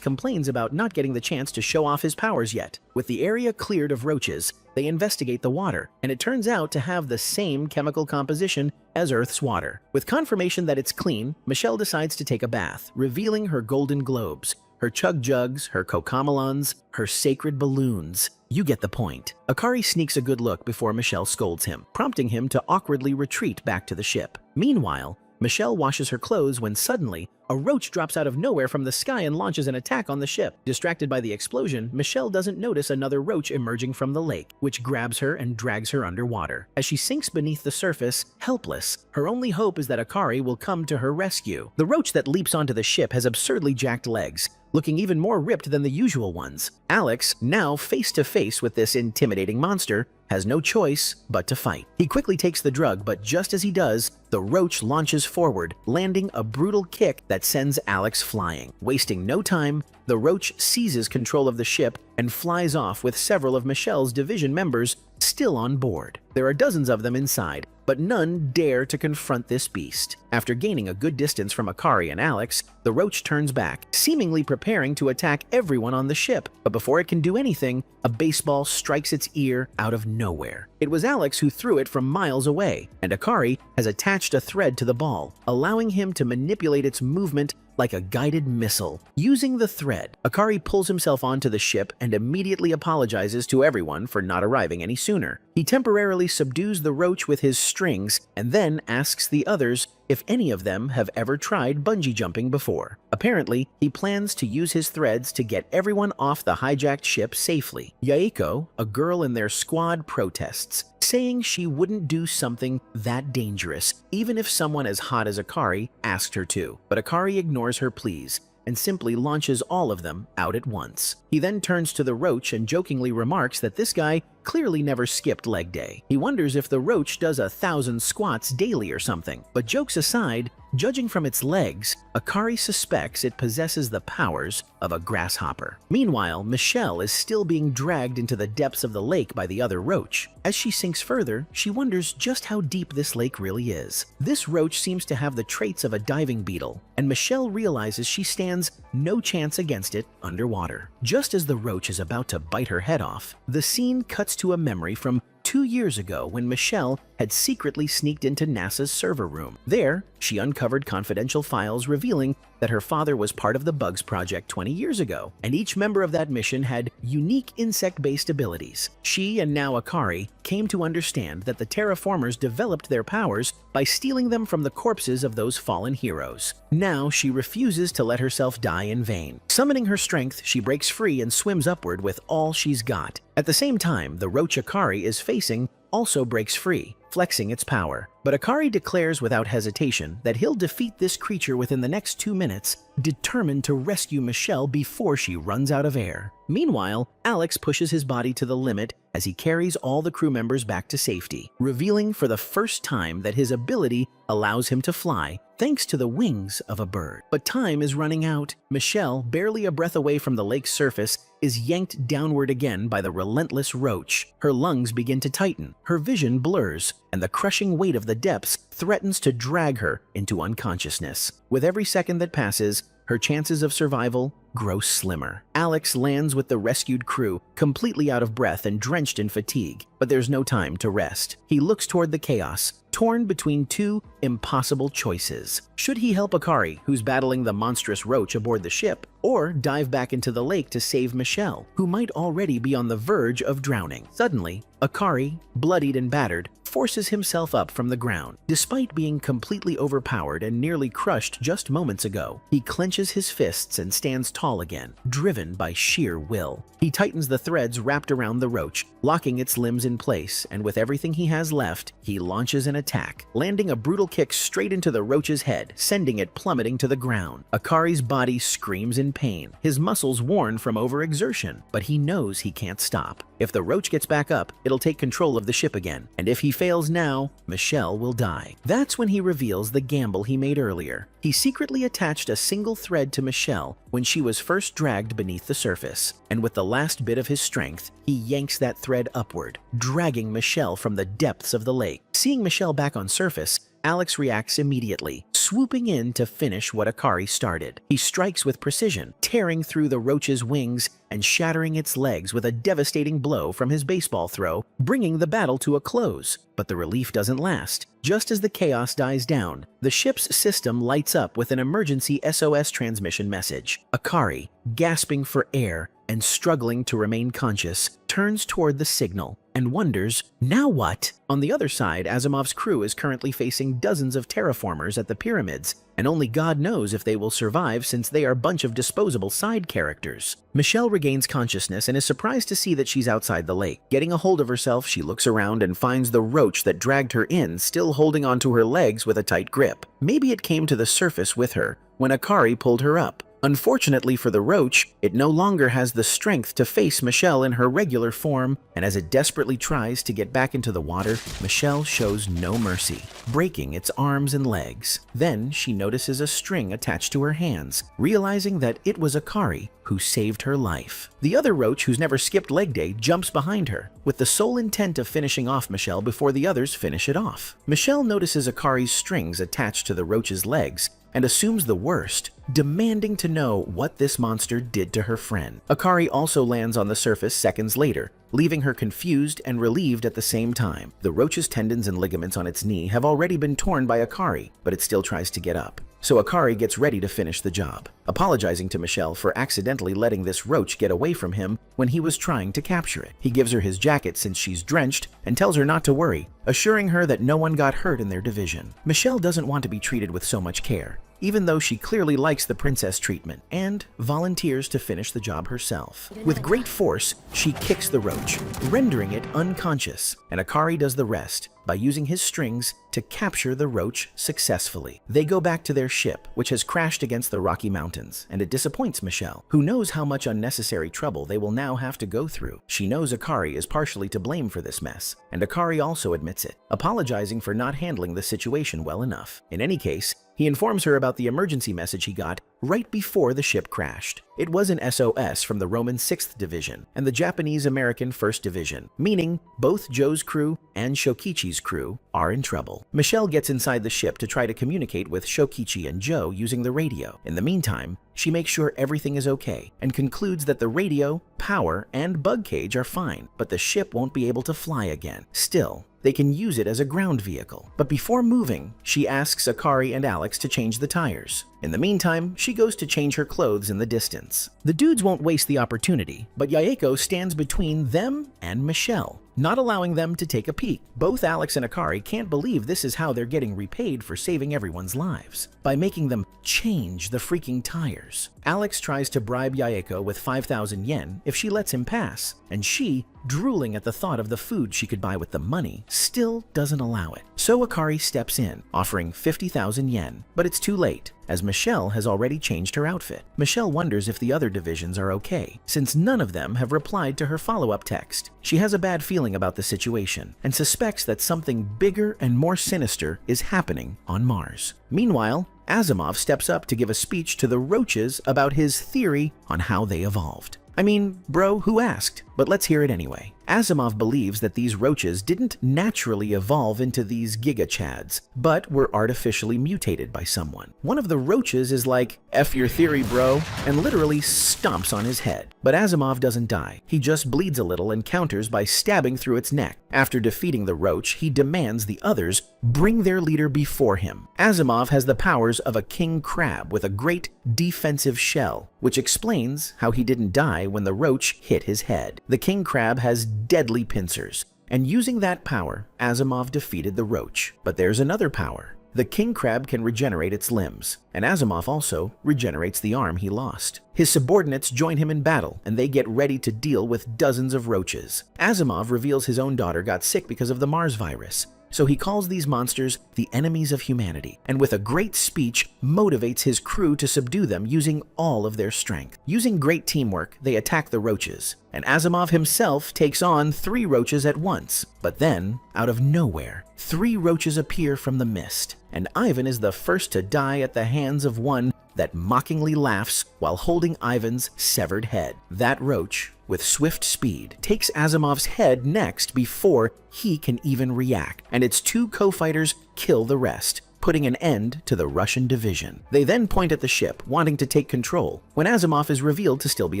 complains about not getting the chance to show off his powers yet. With the area cleared of roaches, they investigate the water, and it turns out to have the same chemical composition as Earth's water. With confirmation that it's clean, Michelle decides to take a bath, revealing her golden globes, her chug jugs, her cocomelons, her sacred balloons. You get the point. Akari sneaks a good look before Michelle scolds him, prompting him to awkwardly retreat back to the ship. Meanwhile, Michelle washes her clothes when suddenly, a roach drops out of nowhere from the sky and launches an attack on the ship. Distracted by the explosion, Michelle doesn't notice another roach emerging from the lake, which grabs her and drags her underwater. As she sinks beneath the surface, helpless, her only hope is that Akari will come to her rescue. The roach that leaps onto the ship has absurdly jacked legs, looking even more ripped than the usual ones. Alex, now face to face with this intimidating monster, has no choice but to fight. He quickly takes the drug, but just as he does, the roach launches forward, landing a brutal kick that sends Alex flying. Wasting no time, the roach seizes control of the ship and flies off with several of Michelle's division members still on board. There are dozens of them inside, but none dare to confront this beast. After gaining a good distance from Akari and Alex, the roach turns back, seemingly preparing to attack everyone on the ship. But before it can do anything, a baseball strikes its ear out of nowhere. It was Alex who threw it from miles away, and Akari has attached a thread to the ball, allowing him to manipulate its movement like a guided missile. Using the thread, Akari pulls himself onto the ship and immediately apologizes to everyone for not arriving any sooner. He temporarily subdues the roach with his strings and then asks the others if any of them have ever tried bungee jumping before. Apparently, he plans to use his threads to get everyone off the hijacked ship safely. Yaiko, a girl in their squad, protests, saying she wouldn't do something that dangerous, even if someone as hot as Akari asked her to. But Akari ignores her pleas and simply launches all of them out at once. He then turns to the roach and jokingly remarks that this guy clearly never skipped leg day. He wonders if the roach does 1,000 squats daily or something. But jokes aside, judging from its legs, Akari suspects it possesses the powers of a grasshopper. Meanwhile, Michelle is still being dragged into the depths of the lake by the other roach. As she sinks further, she wonders just how deep this lake really is. This roach seems to have the traits of a diving beetle, and Michelle realizes she stands no chance against it underwater. Just as the roach is about to bite her head off, the scene cuts to a memory from 2 years ago when Michelle had secretly sneaked into NASA's server room. There, she uncovered confidential files revealing that her father was part of the Bugs project 20 years ago, and each member of that mission had unique insect-based abilities. She and now Akari came to understand that the terraformers developed their powers by stealing them from the corpses of those fallen heroes. Now she refuses to let herself die in vain. Summoning her strength, she breaks free and swims upward with all she's got. At the same time, the roach Akari is facing also breaks free, flexing its power. But Akari declares without hesitation that he'll defeat this creature within the next 2 minutes, determined to rescue Michelle before she runs out of air. Meanwhile, Alex pushes his body to the limit as he carries all the crew members back to safety, revealing for the first time that his ability allows him to fly, thanks to the wings of a bird. But time is running out. Michelle, barely a breath away from the lake's surface, is yanked downward again by the relentless roach. Her lungs begin to tighten, her vision blurs, and the crushing weight of the depths threatens to drag her into unconsciousness. With every second that passes, her chances of survival grow slimmer. Alex lands with the rescued crew, completely out of breath and drenched in fatigue, but there's no time to rest. He looks toward the chaos, torn between 2 impossible choices. Should he help Akari, who's battling the monstrous roach aboard the ship, or dive back into the lake to save Michelle, who might already be on the verge of drowning? Suddenly, Akari, bloodied and battered, forces himself up from the ground. Despite being completely overpowered and nearly crushed just moments ago, he clenches his fists and stands tall again, driven by sheer will. He tightens the threads wrapped around the roach, locking its limbs in place, and with everything he has left, he launches an attack, landing a brutal kick straight into the roach's head, sending it plummeting to the ground. Akari's body screams in pain, his muscles worn from overexertion, but he knows he can't stop. If the roach gets back up, it'll take control of the ship again, and if he fails now, Michelle will die. That's when he reveals the gamble he made earlier. He secretly attached a single thread to Michelle when she was first dragged beneath the surface, and with the last bit of his strength, he yanks that thread upward, dragging Michelle from the depths of the lake. Seeing Michelle back on surface, Alex reacts immediately, swooping in to finish what Akari started. He strikes with precision, tearing through the roach's wings and shattering its legs with a devastating blow from his baseball throw, bringing the battle to a close. But the relief doesn't last. Just as the chaos dies down, the ship's system lights up with an emergency SOS transmission message. Akari, gasping for air and struggling to remain conscious, turns toward the signal and wonders, now what? On the other side, Asimov's crew is currently facing dozens of terraformers at the pyramids, and only God knows if they will survive since they are a bunch of disposable side characters. Michelle regains consciousness and is surprised to see that she's outside the lake. Getting a hold of herself, she looks around and finds the roach that dragged her in still holding onto her legs with a tight grip. Maybe it came to the surface with her when Akari pulled her up. Unfortunately for the roach, it no longer has the strength to face Michelle in her regular form, and as it desperately tries to get back into the water, Michelle shows no mercy, breaking its arms and legs. Then she notices a string attached to her hands, realizing that it was Akari who saved her life. The other roach, who's never skipped leg day, jumps behind her, with the sole intent of finishing off Michelle before the others finish it off. Michelle notices Akari's strings attached to the roach's legs and assumes the worst, demanding to know what this monster did to her friend. Akari also lands on the surface seconds later, leaving her confused and relieved at the same time. The roach's tendons and ligaments on its knee have already been torn by Akari, but it still tries to get up. So Akari gets ready to finish the job, apologizing to Michelle for accidentally letting this roach get away from him when he was trying to capture it. He gives her his jacket since she's drenched and tells her not to worry, assuring her that no one got hurt in their division. Michelle doesn't want to be treated with so much care, even though she clearly likes the princess treatment, and volunteers to finish the job herself. With great force, she kicks the roach, rendering it unconscious, and Akari does the rest by using his strings to capture the roach successfully. They go back to their ship, which has crashed against the Rocky Mountains, and it disappoints Michelle, who knows how much unnecessary trouble they will now have to go through. She knows Akari is partially to blame for this mess, and Akari also admits it, apologizing for not handling the situation well enough. In any case, he informs her about the emergency message he got right before the ship crashed. It was an SOS from the Roman 6th Division and the Japanese-American 1st Division, meaning both Joe's crew and Shokichi's crew are in trouble. Michelle gets inside the ship to try to communicate with Shokichi and Joe using the radio. In the meantime, she makes sure everything is okay and concludes that the radio, power, and bug cage are fine, but the ship won't be able to fly again. Still, they can use it as a ground vehicle. But before moving, she asks Akari and Alex to change the tires. In the meantime, she goes to change her clothes in the distance. The dudes won't waste the opportunity, but Yaeko stands between them and Michelle, not allowing them to take a peek. Both Alex and Akari can't believe this is how they're getting repaid for saving everyone's lives, by making them change the freaking tires. Alex tries to bribe Yaeko with 5,000 yen if she lets him pass, and she, drooling at the thought of the food she could buy with the money, still doesn't allow it. So Akari steps in, offering 50,000 yen, but it's too late, as Michelle has already changed her outfit. Michelle wonders if the other divisions are okay, since none of them have replied to her follow-up text. She has a bad feeling about the situation, and suspects that something bigger and more sinister is happening on Mars. Meanwhile, Asimov steps up to give a speech to the roaches about his theory on how they evolved. I mean, bro, who asked? But let's hear it anyway. Asimov believes that these roaches didn't naturally evolve into these giga-chads, but were artificially mutated by someone. One of the roaches is like, "F your theory, bro," and literally stomps on his head. But Asimov doesn't die. He just bleeds a little and counters by stabbing through its neck. After defeating the roach, he demands the others bring their leader before him. Asimov has the powers of a king crab with a great defensive shell, which explains how he didn't die when the roach hit his head. The king crab has deadly pincers, And using that power, Asimov defeated the roach. But there's another power. The king crab can regenerate its limbs, and Asimov also regenerates the arm he lost. His subordinates join him in battle, and they get ready to deal with dozens of roaches. Asimov reveals his own daughter got sick because of the Mars virus, so he calls these monsters the enemies of humanity, and with a great speech motivates his crew to subdue them using all of their strength. Using great teamwork, they attack the roaches, and Asimov himself takes on 3 roaches at once. But then, out of nowhere, 3 roaches appear from the mist, and Ivan is the first to die at the hands of one that mockingly laughs while holding Ivan's severed head. That roach, with swift speed, takes Asimov's head next before he can even react, and its 2 co-fighters kill the rest, putting an end to the Russian division. They then point at the ship, wanting to take control, when Asimov is revealed to still be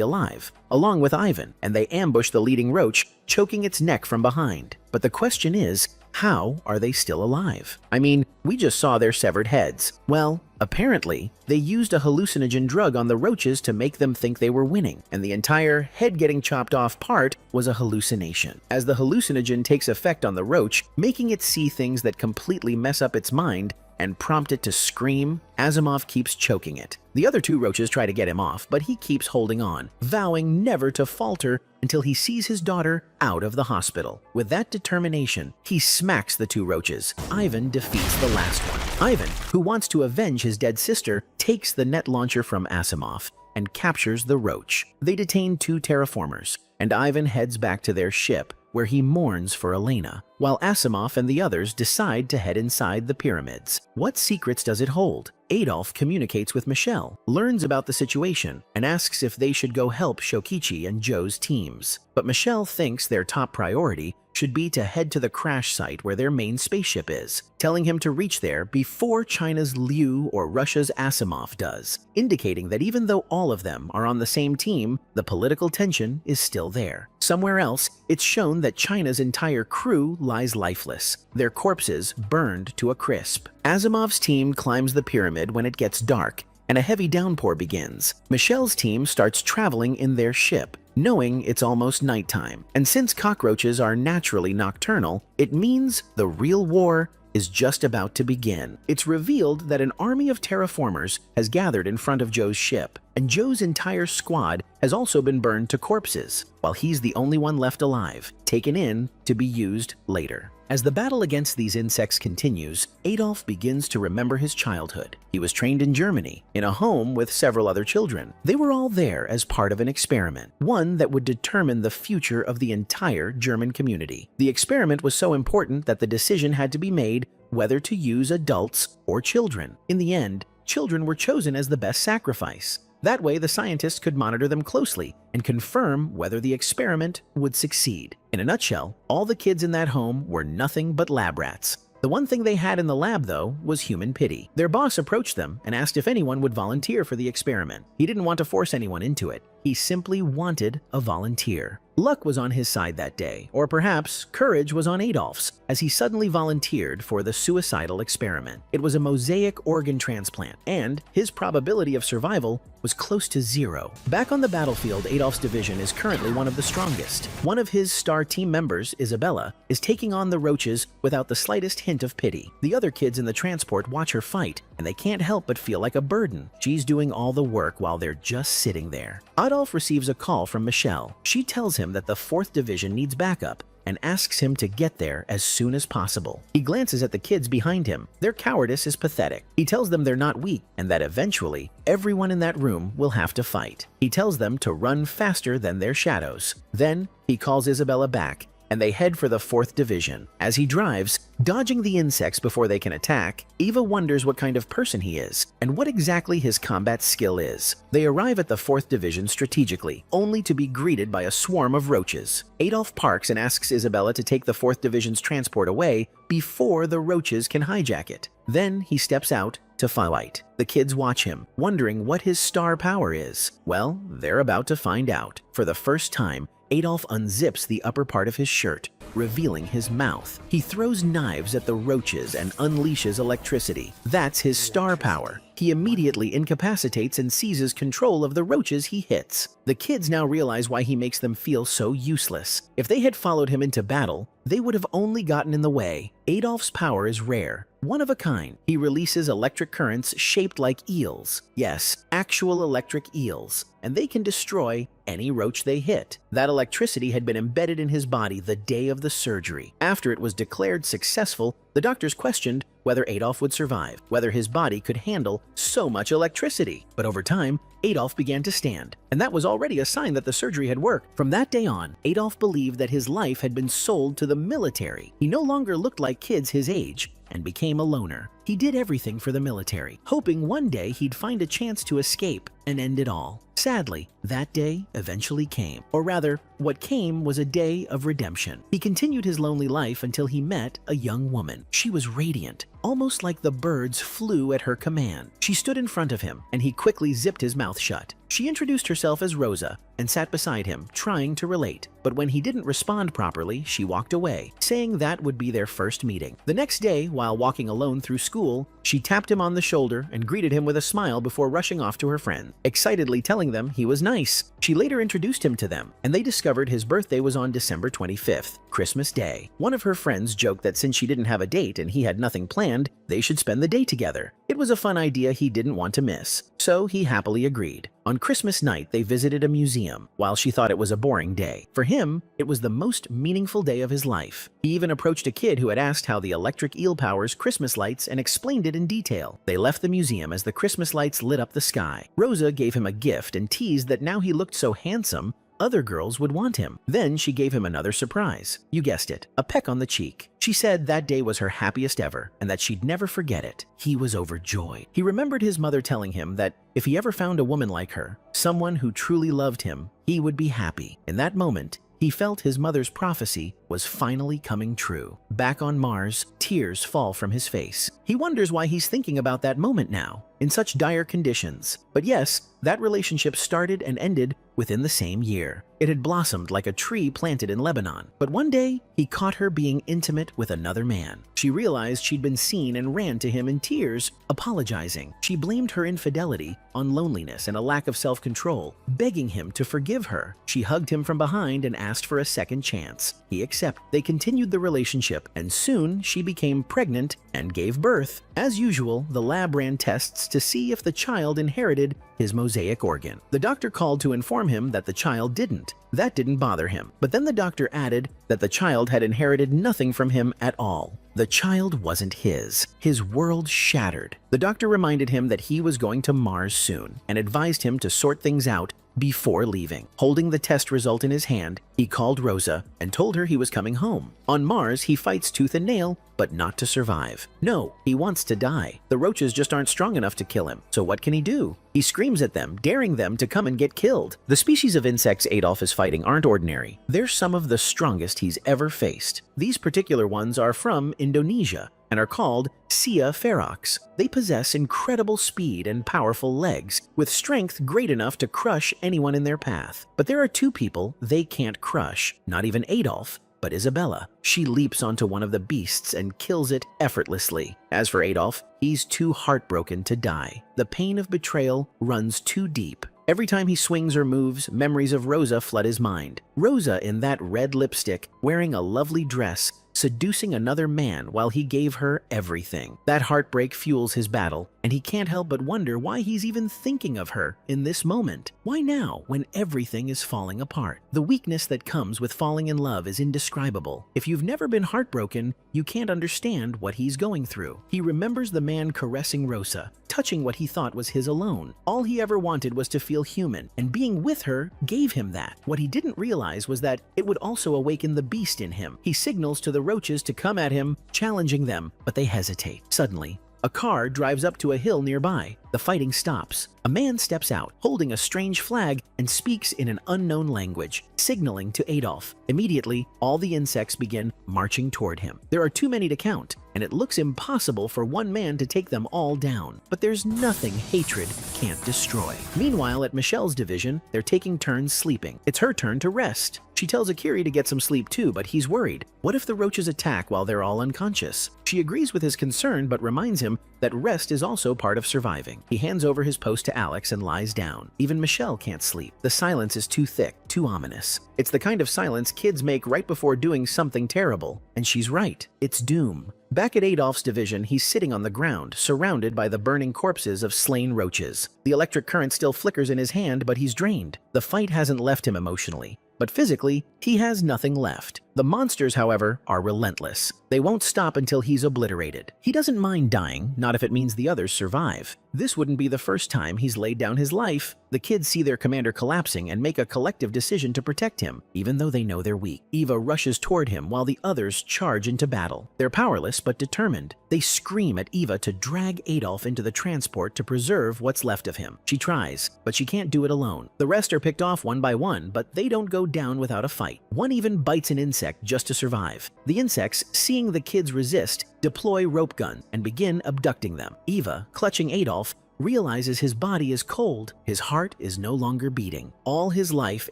alive, along with Ivan, and they ambush the leading roach, choking its neck from behind. But the question is, how are they still alive? I mean, we just saw their severed heads. Well, apparently, they used a hallucinogen drug on the roaches to make them think they were winning, and the entire head getting chopped off part was a hallucination. As the hallucinogen takes effect on the roach, making it see things that completely mess up its mind and prompt it to scream, Asimov keeps choking it. The other 2 roaches try to get him off, but he keeps holding on, vowing never to falter until he sees his daughter out of the hospital. With that determination, he smacks the 2 roaches. Ivan defeats the last one. Ivan, who wants to avenge his dead sister, takes the net launcher from Asimov and captures the roach. They detain 2 terraformers, and Ivan heads back to their ship, where he mourns for Elena, while Asimov and the others decide to head inside the pyramids. What secrets does it hold? Adolf communicates with Michelle, learns about the situation, and asks if they should go help Shokichi and Joe's teams. But Michelle thinks their top priority should be to head to the crash site where their main spaceship is, telling him to reach there before China's Liu or Russia's Asimov does, indicating that even though all of them are on the same team, the political tension is still there. Somewhere else, it's shown that China's entire crew lies lifeless, their corpses burned to a crisp. Asimov's team climbs the pyramid when it gets dark, and a heavy downpour begins. Michelle's team starts traveling in their ship, knowing it's almost nighttime. And since cockroaches are naturally nocturnal, it means the real war is just about to begin. It's revealed that an army of terraformers has gathered in front of Joe's ship, and Joe's entire squad has also been burned to corpses, while he's the only one left alive, taken in to be used later. As the battle against these insects continues, Adolf begins to remember his childhood. He was trained in Germany, in a home with several other children. They were all there as part of an experiment, one that would determine the future of the entire German community. The experiment was so important that the decision had to be made whether to use adults or children. In the end, children were chosen as the best sacrifice. That way, the scientists could monitor them closely and confirm whether the experiment would succeed. In a nutshell, all the kids in that home were nothing but lab rats. The one thing they had in the lab, though, was human pity. Their boss approached them and asked if anyone would volunteer for the experiment. He didn't want to force anyone into it. He simply wanted a volunteer. Luck was on his side that day, or perhaps courage was on Adolf's, as he suddenly volunteered for the suicidal experiment. It was a mosaic organ transplant, and his probability of survival was close to 0. Back on the battlefield, Adolf's division is currently one of the strongest. One of his star team members, Isabella, is taking on the roaches without the slightest hint of pity. The other kids in the transport watch her fight, and they can't help but feel like a burden. She's doing all the work while they're just sitting there. Adolf receives a call from Michelle. She tells him that the 4th Division needs backup and asks him to get there as soon as possible. He glances at the kids behind him. Their cowardice is pathetic. He tells them they're not weak and that eventually everyone in that room will have to fight. He tells them to run faster than their shadows. Then he calls Isabella back, and they head for the 4th Division. As he drives, dodging the insects before they can attack, Eva wonders what kind of person he is and what exactly his combat skill is. They arrive at the 4th Division strategically, only to be greeted by a swarm of roaches. Adolf parks and asks Isabella to take the 4th Division's transport away before the roaches can hijack it. Then he steps out to fight. The kids watch him, wondering what his star power is. Well, they're about to find out. For the first time, Adolf unzips the upper part of his shirt, revealing his mouth. He throws knives at the roaches and unleashes electricity. That's his star power. He immediately incapacitates and seizes control of the roaches he hits. The kids now realize why he makes them feel so useless. If they had followed him into battle, they would have only gotten in the way. Adolf's power is rare, one of a kind. He releases electric currents shaped like eels. Yes, actual electric eels. And they can destroy any roach they hit. That electricity had been embedded in his body the day of the surgery. After it was declared successful, the doctors questioned whether Adolf would survive, whether his body could handle so much electricity. But over time, Adolf began to stand, and that was already a sign that the surgery had worked. From that day on, Adolf believed that his life had been sold to the military. He no longer looked like kids his age and became a loner. He did everything for the military, hoping one day he'd find a chance to escape and end it all. Sadly, that day eventually came. Or rather, what came was a day of redemption. He continued his lonely life until he met a young woman. She was radiant, almost like the birds flew at her command. She stood in front of him, and he quickly zipped his mouth shut. She introduced herself as Rosa and sat beside him, trying to relate. But when he didn't respond properly, she walked away, saying that would be their first meeting. The next day, while walking alone through school, she tapped him on the shoulder and greeted him with a smile before rushing off to her friend, excitedly telling them he was nice. She later introduced him to them, and they discovered his birthday was on December 25th, Christmas Day. One of her friends joked that since she didn't have a date and he had nothing planned, they should spend the day together. It was a fun idea he didn't want to miss, so he happily agreed. On Christmas night, they visited a museum. While she thought it was a boring day, for him, it was the most meaningful day of his life. He even approached a kid who had asked how the electric eel powers Christmas lights and explained it in detail. They left the museum as the Christmas lights lit up the sky. Rosa gave him a gift and teased that now he looked so handsome, other girls would want him. Then she gave him another surprise. You guessed it, a peck on the cheek. She said that day was her happiest ever and that she'd never forget it. He was overjoyed. He remembered his mother telling him that if he ever found a woman like her, someone who truly loved him, he would be happy. In that moment, he felt his mother's prophecy was finally coming true. Back on Mars, tears fall from his face. He wonders why he's thinking about that moment now, in such dire conditions. But yes, that relationship started and ended within the same year. It had blossomed like a tree planted in Lebanon. But one day, he caught her being intimate with another man. She realized she'd been seen and ran to him in tears, apologizing. She blamed her infidelity on loneliness and a lack of self-control, begging him to forgive her. She hugged him from behind and asked for a second chance. He accepted. They continued the relationship, and soon she became pregnant and gave birth. As usual, the lab ran tests to see if the child inherited his mosaic organ. The doctor called to inform him that the child didn't. That didn't bother him. But then the doctor added that the child had inherited nothing from him at all. The child wasn't his. His world shattered. The doctor reminded him that he was going to Mars soon and advised him to sort things out before leaving. Holding the test result in his hand, he called Rosa and told her he was coming home. On Mars, he fights tooth and nail, but not to survive. No, he wants to die. The roaches just aren't strong enough to kill him. So what can he do? He screams at them, daring them to come and get killed. The species of insects Adolf is fighting aren't ordinary. They're some of the strongest he's ever faced. These particular ones are from Indonesia and are called Sia ferox. They possess incredible speed and powerful legs, with strength great enough to crush anyone in their path. But there are two people they can't crush, not even Adolf, but Isabella. She leaps onto one of the beasts and kills it effortlessly. As for Adolf, he's too heartbroken to die. The pain of betrayal runs too deep. Every time he swings or moves, memories of Rosa flood his mind. Rosa in that red lipstick, wearing a lovely dress, seducing another man while he gave her everything. That heartbreak fuels his battle, and he can't help but wonder why he's even thinking of her in this moment. Why now, when everything is falling apart? The weakness that comes with falling in love is indescribable. If you've never been heartbroken, you can't understand what he's going through. He remembers the man caressing Rosa, touching what he thought was his alone. All he ever wanted was to feel human, and being with her gave him that. What he didn't realize was that it would also awaken the beast in him. He signals to the roaches to come at him, challenging them, but they hesitate. Suddenly, a car drives up to a hill nearby. The fighting stops. A man steps out, holding a strange flag, and speaks in an unknown language, signaling to Adolf. Immediately, all the insects begin marching toward him. There are too many to count. and it looks impossible for one man to take them all down. But there's nothing hatred can't destroy. Meanwhile, at Michelle's division, they're taking turns sleeping. It's her turn to rest. She tells Akiri to get some sleep too, but he's worried. What if the roaches attack while they're all unconscious? She agrees with his concern, but reminds him that rest is also part of surviving. He hands over his post to Alex and lies down. Even Michelle can't sleep. The silence is too thick, too ominous. It's the kind of silence kids make right before doing something terrible. And she's right. It's doom. Back at Adolf's division, he's sitting on the ground, surrounded by the burning corpses of slain roaches. The electric current still flickers in his hand, but he's drained. The fight hasn't left him emotionally, but physically, he has nothing left. The monsters, however, are relentless. They won't stop until he's obliterated. He doesn't mind dying, not if it means the others survive. This wouldn't be the first time he's laid down his life. The kids see their commander collapsing and make a collective decision to protect him, even though they know they're weak. Eva rushes toward him while the others charge into battle. They're powerless but determined. They scream at Eva to drag Adolf into the transport to preserve what's left of him. She tries, but she can't do it alone. The rest are picked off one by one, but they don't go down without a fight. One even bites an insect just to survive. The insects, seeing the kids resist, deploy rope gun and begin abducting them. Eva, clutching Adolf, realizes his body is cold, his heart is no longer beating. All his life,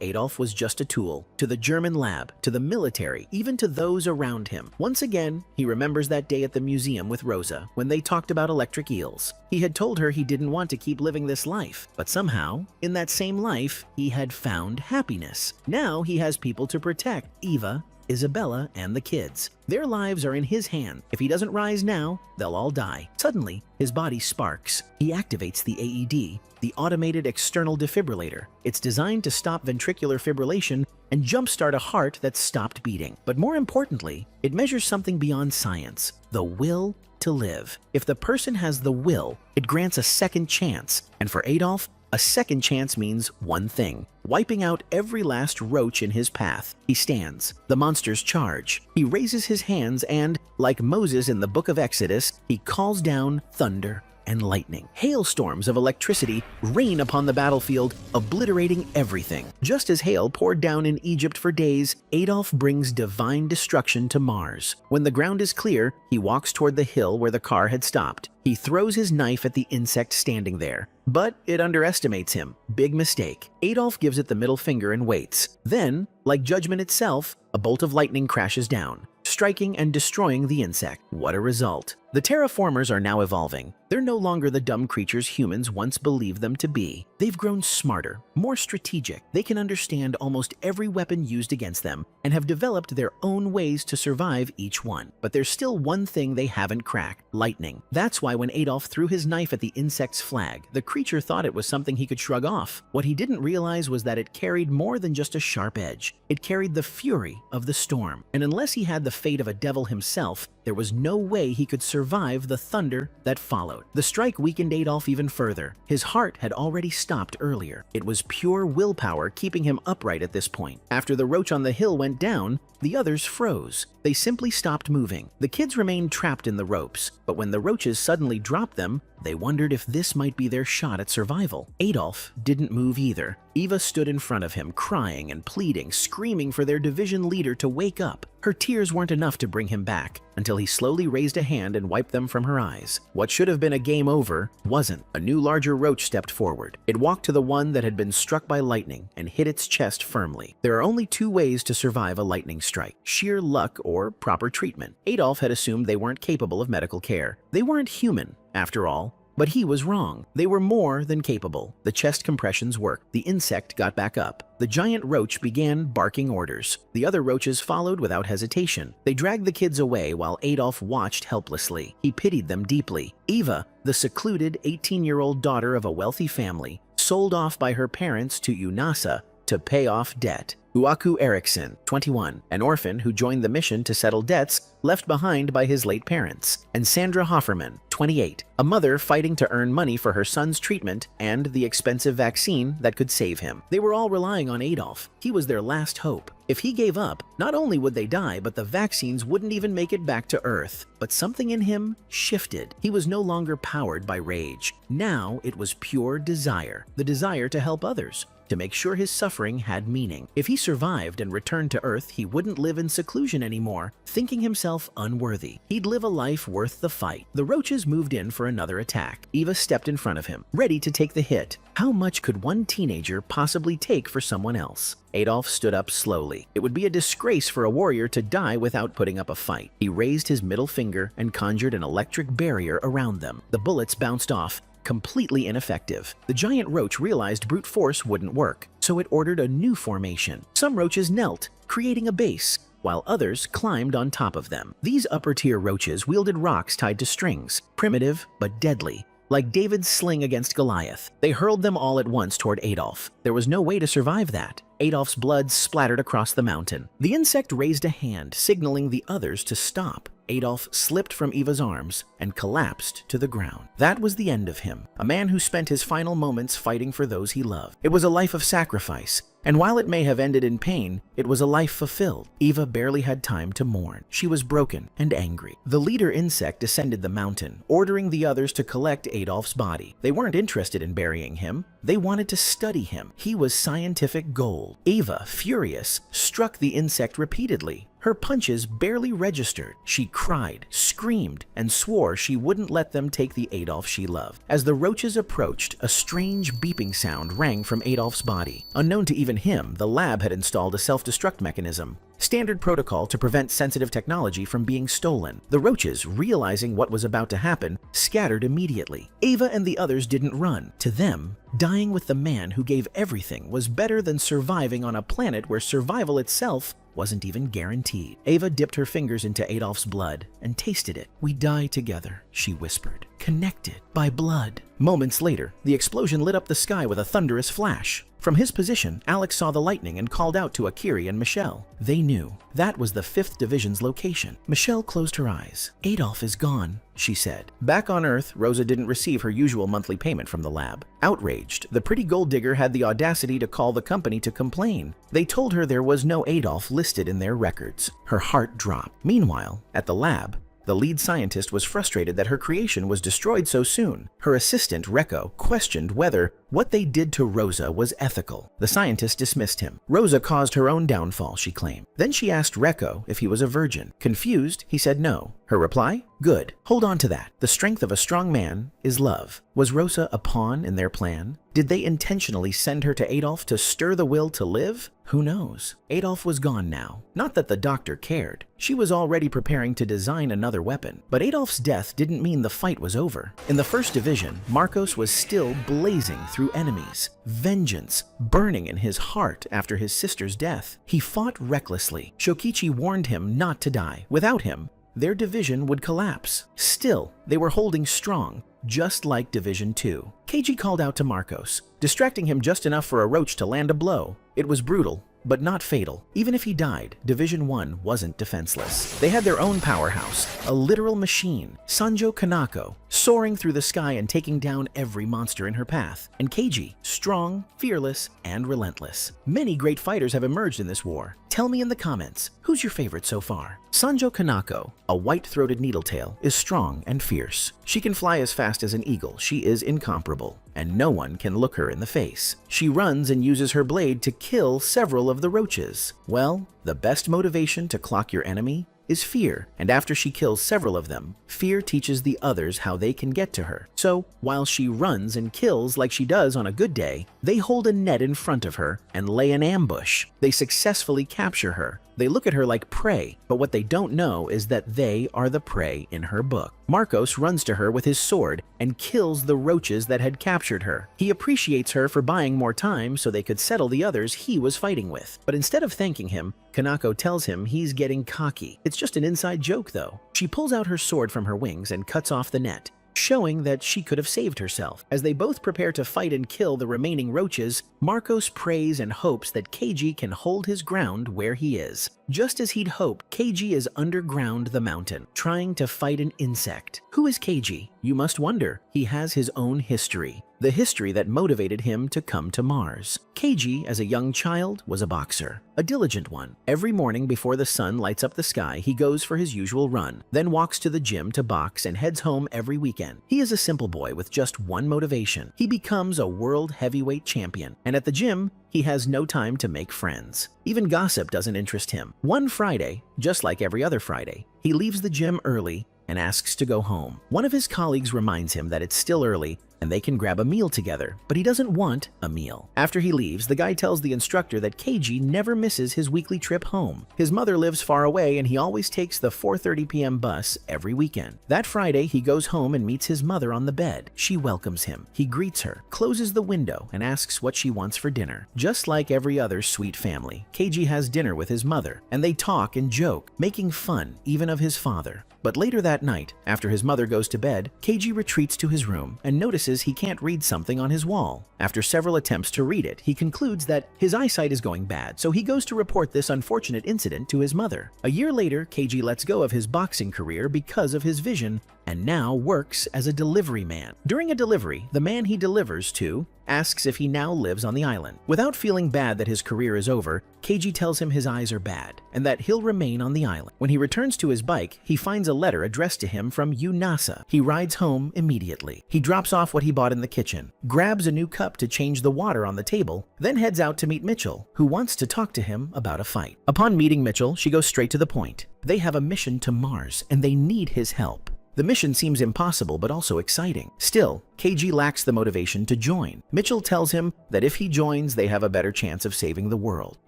Adolf was just a tool. To the German lab, to the military, even to those around him. Once again, he remembers that day at the museum with Rosa, when they talked about electric eels. He had told her he didn't want to keep living this life, but somehow, in that same life, he had found happiness. Now he has people to protect: Eva, Isabella, and the kids. Their lives are in his hand. If he doesn't rise now, they'll all die. Suddenly, his body sparks. He activates the AED, the automated external defibrillator. It's designed to stop ventricular fibrillation and jumpstart a heart that's stopped beating. But more importantly, it measures something beyond science: the will to live. If the person has the will, it grants a second chance. And for Adolf, a second chance means one thing: wiping out every last roach in his path. He stands. The monsters charge. He raises his hands and, like Moses in the book of Exodus, he calls down thunder and lightning. Hailstorms of electricity rain upon the battlefield, obliterating everything. Just as hail poured down in Egypt for days, Adolf brings divine destruction to Mars. When the ground is clear, he walks toward the hill where the car had stopped. He throws his knife at the insect standing there, but it underestimates him. Big mistake. Adolf gives it the middle finger and waits. Then, like judgment itself, a bolt of lightning crashes down, striking and destroying the insect. What a result. The terraformers are now evolving. They're no longer the dumb creatures humans once believed them to be. They've grown smarter, more strategic. They can understand almost every weapon used against them and have developed their own ways to survive each one. But there's still one thing they haven't cracked: lightning. That's why when Adolf threw his knife at the insect's flag, the creature thought it was something he could shrug off. What he didn't realize was that it carried more than just a sharp edge. It carried the fury of the storm. And unless he had the fate of a devil himself, there was no way he could survive the thunder that followed. The strike weakened Adolf even further. His heart had already stopped earlier. It was pure willpower keeping him upright at this point. After the roach on the hill went down, the others froze. They simply stopped moving. The kids remained trapped in the ropes, but when the roaches suddenly dropped them, they wondered if this might be their shot at survival. Adolf didn't move either. Eva stood in front of him, crying and pleading, screaming for their division leader to wake up. Her tears weren't enough to bring him back, until he slowly raised a hand and wiped them from her eyes. What should have been a game over wasn't. A new larger roach stepped forward. It walked to the one that had been struck by lightning and hit its chest firmly. There are only two ways to survive a lightning strike: sheer luck or proper treatment. Adolf had assumed they weren't capable of medical care. They weren't human, after all. But he was wrong. They were more than capable. The chest compressions worked. The insect got back up. The giant roach began barking orders. The other roaches followed without hesitation. They dragged the kids away while Adolf watched helplessly. He pitied them deeply. Eva, the secluded 18-year-old daughter of a wealthy family, sold off by her parents to UNASA to pay off debt. Uaku Eriksson, 21, an orphan who joined the mission to settle debts left behind by his late parents. And Sandra Hofferman, 28, a mother fighting to earn money for her son's treatment and the expensive vaccine that could save him. They were all relying on Adolf. He was their last hope. If he gave up, not only would they die, but the vaccines wouldn't even make it back to Earth. But something in him shifted. He was no longer powered by rage. Now it was pure desire. The desire to help others, to make sure his suffering had meaning. If he survived and returned to Earth, he wouldn't live in seclusion anymore, thinking himself unworthy. He'd live a life worth the fight. The roaches moved in for another attack. Eva stepped in front of him, ready to take the hit. How much could one teenager possibly take for someone else? Adolf stood up slowly. It would be a disgrace for a warrior to die without putting up a fight. He raised his middle finger and conjured an electric barrier around them. The bullets bounced off, completely ineffective. The giant roach realized brute force wouldn't work, so it ordered a new formation. Some roaches knelt, creating a base, while others climbed on top of them. These upper-tier roaches wielded rocks tied to strings, primitive but deadly, like David's sling against Goliath. They hurled them all at once toward Adolf. There was no way to survive that. Adolf's blood splattered across the mountain. The insect raised a hand, signaling the others to stop. Adolf slipped from Eva's arms and collapsed to the ground. That was the end of him, a man who spent his final moments fighting for those he loved. It was a life of sacrifice, and while it may have ended in pain, it was a life fulfilled. Eva barely had time to mourn. She was broken and angry. The leader insect descended the mountain, ordering the others to collect Adolf's body. They weren't interested in burying him. They wanted to study him. He was scientific gold. Eva, furious, struck the insect repeatedly. Her punches barely registered. She cried, screamed, and swore she wouldn't let them take the Adolf she loved. As the roaches approached, a strange beeping sound rang from Adolf's body. Unknown to even him, the lab had installed a self-destruct mechanism, standard protocol to prevent sensitive technology from being stolen. The roaches, realizing what was about to happen, scattered immediately. Eva and the others didn't run. To them, dying with the man who gave everything was better than surviving on a planet where survival itself wasn't even guaranteed. Eva dipped her fingers into Adolf's blood and tasted it. "We die together," she whispered, "connected by blood." Moments later, the explosion lit up the sky with a thunderous flash. From his position, Alex saw the lightning and called out to Akiri and Michelle. They knew. That was the 5th Division's location. Michelle closed her eyes. "Adolf is gone," she said. Back on Earth, Rosa didn't receive her usual monthly payment from the lab. Outraged, the pretty gold digger had the audacity to call the company to complain. They told her there was no Adolf listed in their records. Her heart dropped. Meanwhile, at the lab, the lead scientist was frustrated that her creation was destroyed so soon. Her assistant, Recco, questioned whether what they did to Rosa was ethical. The scientist dismissed him. Rosa caused her own downfall, she claimed. Then she asked Recco if he was a virgin. Confused, he said no. Her reply? Good. Hold on to that. The strength of a strong man is love. Was Rosa a pawn in their plan? Did they intentionally send her to Adolf to stir the will to live? Who knows? Adolf was gone now. Not that the doctor cared. She was already preparing to design another weapon. But Adolf's death didn't mean the fight was over. In the 1st Division, Marcos was still blazing through enemies. Vengeance burning in his heart after his sister's death. He fought recklessly. Shokichi warned him not to die. Without him, their division would collapse. Still, they were holding strong, just like Division 2. Keiji called out to Marcos, distracting him just enough for a roach to land a blow. It was brutal, but not fatal. Even if he died, Division 1 wasn't defenseless. They had their own powerhouse, a literal machine, Sanjo Kanako, soaring through the sky and taking down every monster in her path. And Keiji, strong, fearless, and relentless. Many great fighters have emerged in this war. Tell me in the comments, who's your favorite so far? Sanjo Kanako, a white-throated needletail, is strong and fierce. She can fly as fast as an eagle. She is incomparable, and no one can look her in the face. She runs and uses her blade to kill several of the roaches. Well, the best motivation to clock your enemy is fear, and after she kills several of them, fear teaches the others how they can get to her. So, while she runs and kills like she does on a good day, they hold a net in front of her and lay an ambush. They successfully capture her. They look at her like prey, but what they don't know is that they are the prey in her book. Marcos runs to her with his sword and kills the roaches that had captured her. He appreciates her for buying more time so they could settle the others he was fighting with. But instead of thanking him, Kanako tells him he's getting cocky. It's just an inside joke though. She pulls out her sword from her wings and cuts off the net, showing that she could have saved herself. As they both prepare to fight and kill the remaining roaches, Marcos prays and hopes that Keiji can hold his ground where he is. Just as he'd hoped, Keiji is underground the mountain, trying to fight an insect. Who is Keiji? You must wonder. He has his own history. the history that motivated him to come to Mars. Keiji, as a young child, was a boxer, a diligent one. Every morning before the sun lights up the sky, he goes for his usual run, then walks to the gym to box and heads home every weekend. He is a simple boy with just one motivation. He becomes a world heavyweight champion, and at the gym, he has no time to make friends. Even gossip doesn't interest him. One Friday, just like every other Friday, he leaves the gym early and asks to go home. One of his colleagues reminds him that it's still early and they can grab a meal together, but he doesn't want a meal. After he leaves, the guy tells the instructor that Keiji never misses his weekly trip home. His mother lives far away and he always takes the 4:30 p.m. bus every weekend. That Friday, he goes home and meets his mother on the bed. She welcomes him. He greets her, closes the window, and asks what she wants for dinner. Just like every other sweet family, Keiji has dinner with his mother, and they talk and joke, making fun even of his father. But later that night, after his mother goes to bed, Keiji retreats to his room and notices he can't read something on his wall. After several attempts to read it, he concludes that his eyesight is going bad, so he goes to report this unfortunate incident to his mother. A year later, Keiji lets go of his boxing career because of his vision and now works as a delivery man. During a delivery, the man he delivers to asks if he now lives on the island. Without feeling bad that his career is over, Keiji tells him his eyes are bad and that he'll remain on the island. When he returns to his bike, he finds a letter addressed to him from UNASA. He rides home immediately. He drops off what he bought in the kitchen, grabs a new cup to change the water on the table, then heads out to meet Mitchell, who wants to talk to him about a fight. Upon meeting Mitchell, she goes straight to the point. They have a mission to Mars and they need his help. The mission seems impossible but also exciting. Still, Keiji lacks the motivation to join. Mitchell tells him that if he joins, they have a better chance of saving the world,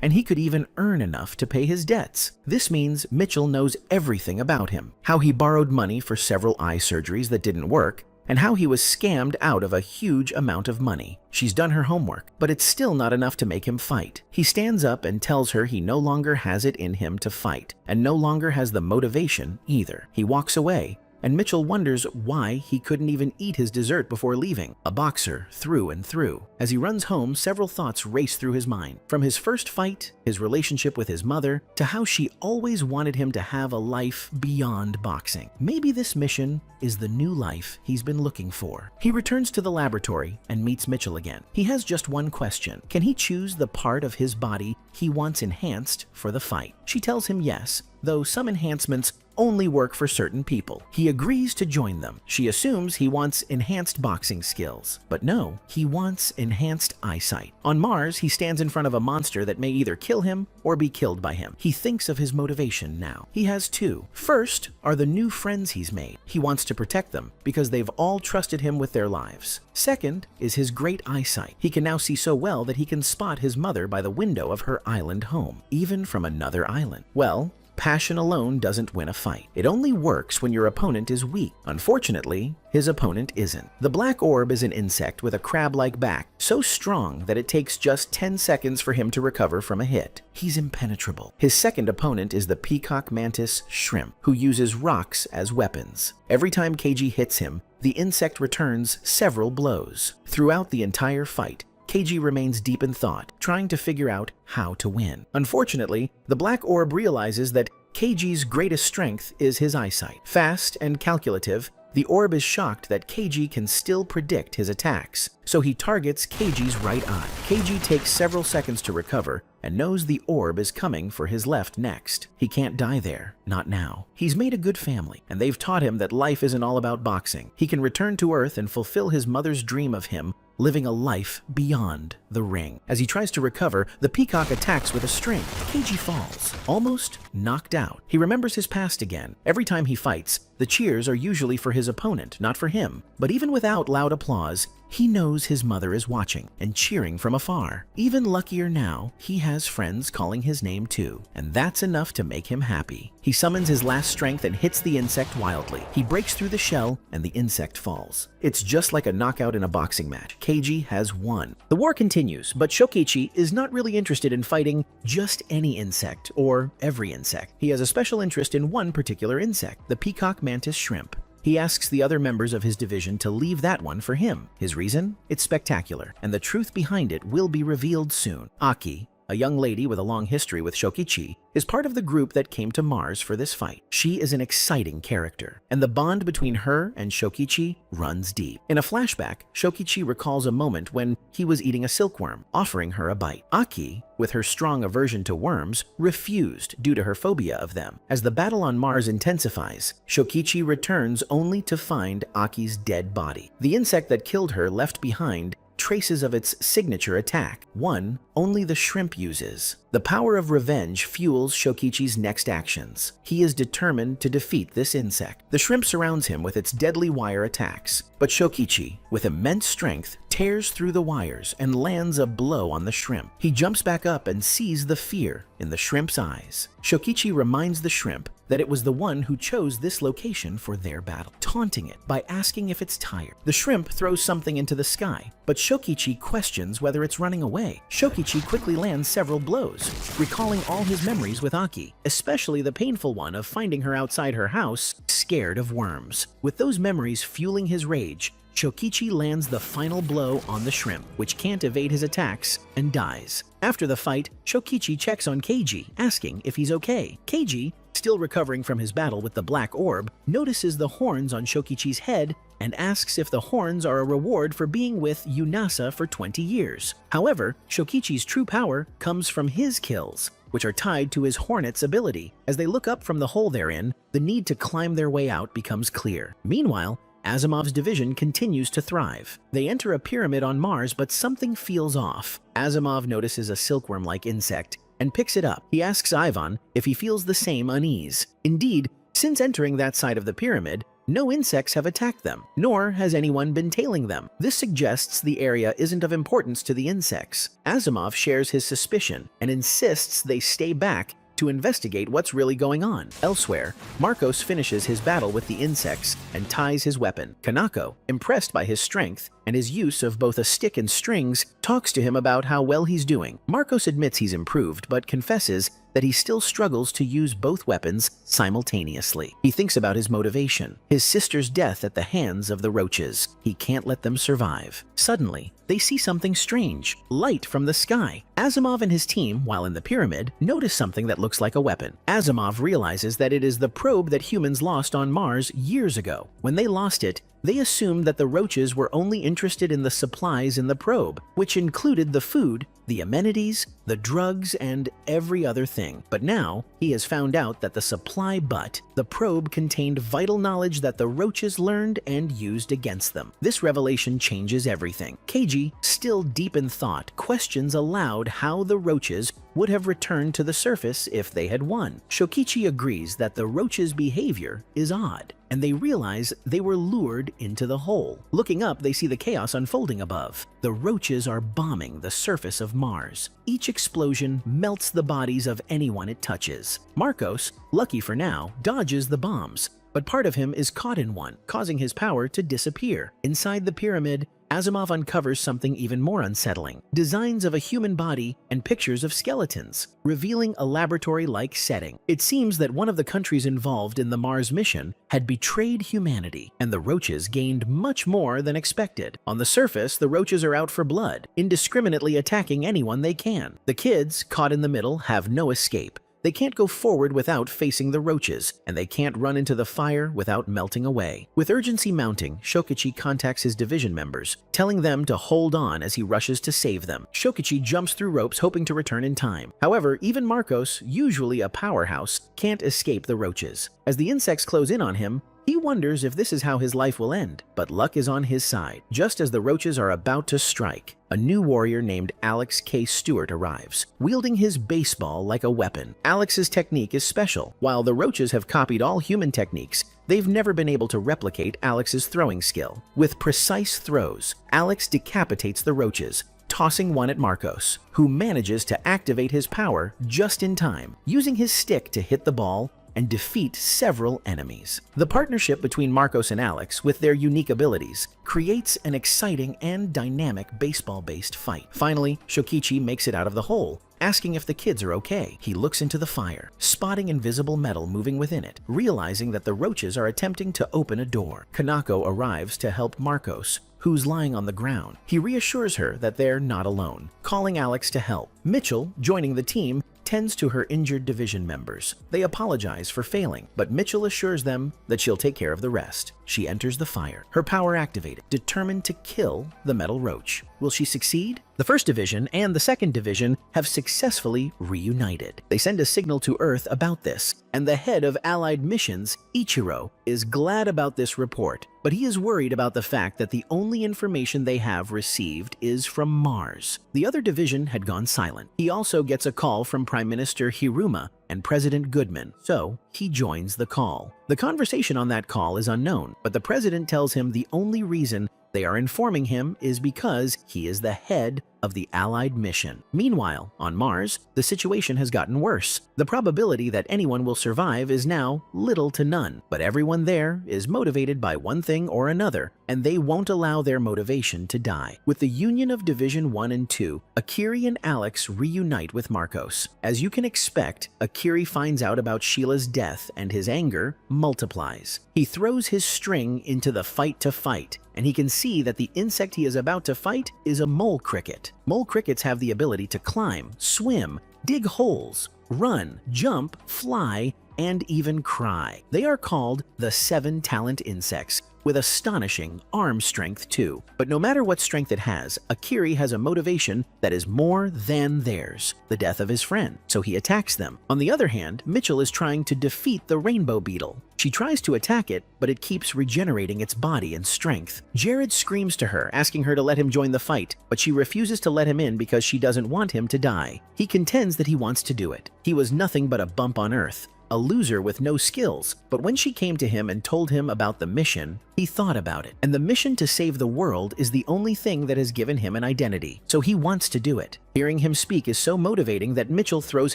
and he could even earn enough to pay his debts. This means Mitchell knows everything about him, how he borrowed money for several eye surgeries that didn't work, and how he was scammed out of a huge amount of money. She's done her homework, but it's still not enough to make him fight. He stands up and tells her he no longer has it in him to fight, and no longer has the motivation either. He walks away, and Mitchell wonders why he couldn't even eat his dessert before leaving, a boxer through and through. As he runs home, several thoughts race through his mind, from his first fight, his relationship with his mother, to how she always wanted him to have a life beyond boxing. Maybe this mission is the new life he's been looking for. He returns to the laboratory and meets Mitchell again. He has just one question. Can he choose the part of his body he wants enhanced for the fight? She tells him yes, though some enhancements only work for certain people. He agrees to join them. She assumes he wants enhanced boxing skills, but no, he wants enhanced eyesight. On Mars, he stands in front of a monster that may either kill him or be killed by him. He thinks of his motivation now. He has two. First are the new friends he's made. He wants to protect them because they've all trusted him with their lives. Second is his great eyesight. He can now see so well that he can spot his mother by the window of her island home, even from another island. Well, passion alone doesn't win a fight. It only works when your opponent is weak. Unfortunately, his opponent isn't. The black orb is an insect with a crab-like back, so strong that it takes just 10 seconds for him to recover from a hit. He's impenetrable. His second opponent is the peacock mantis shrimp, who uses rocks as weapons. Every time Keiji hits him, the insect returns several blows. Throughout the entire fight, Keiji remains deep in thought, trying to figure out how to win. Unfortunately, the black orb realizes that Keiji's greatest strength is his eyesight. Fast and calculative, the orb is shocked that Keiji can still predict his attacks, so he targets Keiji's right eye. Keiji takes several seconds to recover and knows the orb is coming for his left next. He can't die there, not now. He's made a good family, and they've taught him that life isn't all about boxing. He can return to Earth and fulfill his mother's dream of him living a life beyond the ring. As he tries to recover, the peacock attacks with a string. Keiji falls, almost knocked out. He remembers his past again. Every time he fights, the cheers are usually for his opponent, not for him. But even without loud applause, he knows his mother is watching and cheering from afar. Even luckier now, he has friends calling his name too, and that's enough to make him happy. He summons his last strength and hits the insect wildly. He breaks through the shell and the insect falls. It's just like a knockout in a boxing match. Keiji has won. The war continues, but Shokichi is not really interested in fighting just any insect or every insect. He has a special interest in one particular insect, the peacock mantis shrimp. He asks the other members of his division to leave that one for him. His reason? It's spectacular, and the truth behind it will be revealed soon. Aki, a young lady with a long history with Shokichi, is part of the group that came to Mars for this fight. She is an exciting character, and the bond between her and Shokichi runs deep. In a flashback, Shokichi recalls a moment when he was eating a silkworm, offering her a bite. Aki, with her strong aversion to worms, refused due to her phobia of them. As the battle on Mars intensifies, Shokichi returns only to find Aki's dead body. The insect that killed her left behind traces of its signature attack, one only the shrimp uses. The power of revenge fuels Shokichi's next actions. He is determined to defeat this insect. The shrimp surrounds him with its deadly wire attacks, but Shokichi, with immense strength, tears through the wires and lands a blow on the shrimp. He jumps back up and sees the fear in the shrimp's eyes. Shokichi reminds the shrimp that it was the one who chose this location for their battle, taunting it by asking if it's tired. The shrimp throws something into the sky, but Shokichi questions whether it's running away. Shokichi quickly lands several blows, recalling all his memories with Aki, especially the painful one of finding her outside her house, scared of worms. With those memories fueling his rage, Shokichi lands the final blow on the shrimp, which can't evade his attacks, and dies. After the fight, Shokichi checks on Keiji, asking if he's okay. Keiji, still recovering from his battle with the black orb, notices the horns on Shokichi's head and asks if the horns are a reward for being with Yunasa for 20 years. However, Shokichi's true power comes from his kills, which are tied to his hornet's ability. As they look up from the hole they're in, the need to climb their way out becomes clear. Meanwhile, Asimov's division continues to thrive. They enter a pyramid on Mars, but something feels off. Asimov notices a silkworm-like insect and picks it up. He asks Ivan if he feels the same unease. Indeed, since entering that side of the pyramid, no insects have attacked them, nor has anyone been tailing them. This suggests the area isn't of importance to the insects. Asimov shares his suspicion and insists they stay back to investigate what's really going on. Elsewhere, Marcos finishes his battle with the insects and ties his weapon. Kanako, impressed by his strength and his use of both a stick and strings, talks to him about how well he's doing. Marcos admits he's improved, but confesses that he still struggles to use both weapons simultaneously. He thinks about his motivation, his sister's death at the hands of the roaches. He can't let them survive. Suddenly, they see something strange, light from the sky. Asimov and his team, while in the pyramid, notice something that looks like a weapon. Asimov realizes that it is the probe that humans lost on Mars years ago. When they lost it, they assumed that the roaches were only interested in the supplies in the probe, which included the food, the amenities, the drugs, and every other thing. But now, he has found out that the supply butt, the probe, contained vital knowledge that the roaches learned and used against them. This revelation changes everything. Keiji, still deep in thought, questions aloud how the roaches would have returned to the surface if they had won. Shokichi agrees that the roaches' behavior is odd, and they realize they were lured into the hole. Looking up, they see the chaos unfolding above. The roaches are bombing the surface of Mars. Each explosion melts the bodies of anyone it touches. Marcos, lucky for now, dodges the bombs, but part of him is caught in one, causing his power to disappear. Inside the pyramid, Asimov uncovers something even more unsettling: designs of a human body and pictures of skeletons, revealing a laboratory-like setting. It seems that one of the countries involved in the Mars mission had betrayed humanity, and the roaches gained much more than expected. On the surface, the roaches are out for blood, indiscriminately attacking anyone they can. The kids, caught in the middle, have no escape. They can't go forward without facing the roaches, and they can't run into the fire without melting away. With urgency mounting, Shokichi contacts his division members, telling them to hold on as he rushes to save them. Shokichi jumps through ropes hoping to return in time. However, even Marcos, usually a powerhouse, can't escape the roaches. As the insects close in on him, he wonders if this is how his life will end, but luck is on his side. Just as the roaches are about to strike, a new warrior named Alex K. Stewart arrives, wielding his baseball like a weapon. Alex's technique is special. While the roaches have copied all human techniques, they've never been able to replicate Alex's throwing skill. With precise throws, Alex decapitates the roaches, tossing one at Marcos, who manages to activate his power just in time, using his stick to hit the ball and defeat several enemies. The partnership between Marcos and Alex, with their unique abilities, creates an exciting and dynamic baseball-based fight. Finally, Shokichi makes it out of the hole, asking if the kids are okay. He looks into the fire, spotting invisible metal moving within it, realizing that the roaches are attempting to open a door. Kanako arrives to help Marcos, who's lying on the ground. He reassures her that they're not alone, calling Alex to help. Mitchell, joining the team, tends to her injured division members. They apologize for failing, but Mitchell assures them that she'll take care of the rest. She enters the fire, her power activated, determined to kill the metal roach. Will she succeed? The 1st Division and the 2nd Division have successfully reunited. They send a signal to Earth about this, and the head of Allied missions, Ichiro, is glad about this report, but he is worried about the fact that the only information they have received is from Mars. The other division had gone silent. He also gets a call from Prime Minister Hiruma and President Goodman, so he joins the call. The conversation on that call is unknown, but the president tells him the only reason they are informing him is because he is the head of the Allied mission. Meanwhile, on Mars, the situation has gotten worse. The probability that anyone will survive is now little to none, but everyone there is motivated by one thing or another, and they won't allow their motivation to die. With the union of Division 1 and 2, Akiri and Alex reunite with Marcos. As you can expect, Akiri finds out about Sheila's death and his anger multiplies. He throws his string into the fight to fight, and he can see that the insect he is about to fight is a mole cricket. Mole crickets have the ability to climb, swim, dig holes, run, jump, fly, and even cry. They are called the 7 talent insects, with astonishing arm strength too. But no matter what strength it has, Akiri has a motivation that is more than theirs, the death of his friend, so he attacks them. On the other hand, Mitchell is trying to defeat the rainbow beetle. She tries to attack it, but it keeps regenerating its body and strength. Jared screams to her, asking her to let him join the fight, but she refuses to let him in because she doesn't want him to die. He contends that he wants to do it. He was nothing but a bump on Earth, a loser with no skills, but when she came to him and told him about the mission, he thought about it. And the mission to save the world is the only thing that has given him an identity, so he wants to do it. Hearing him speak is so motivating that Mitchell throws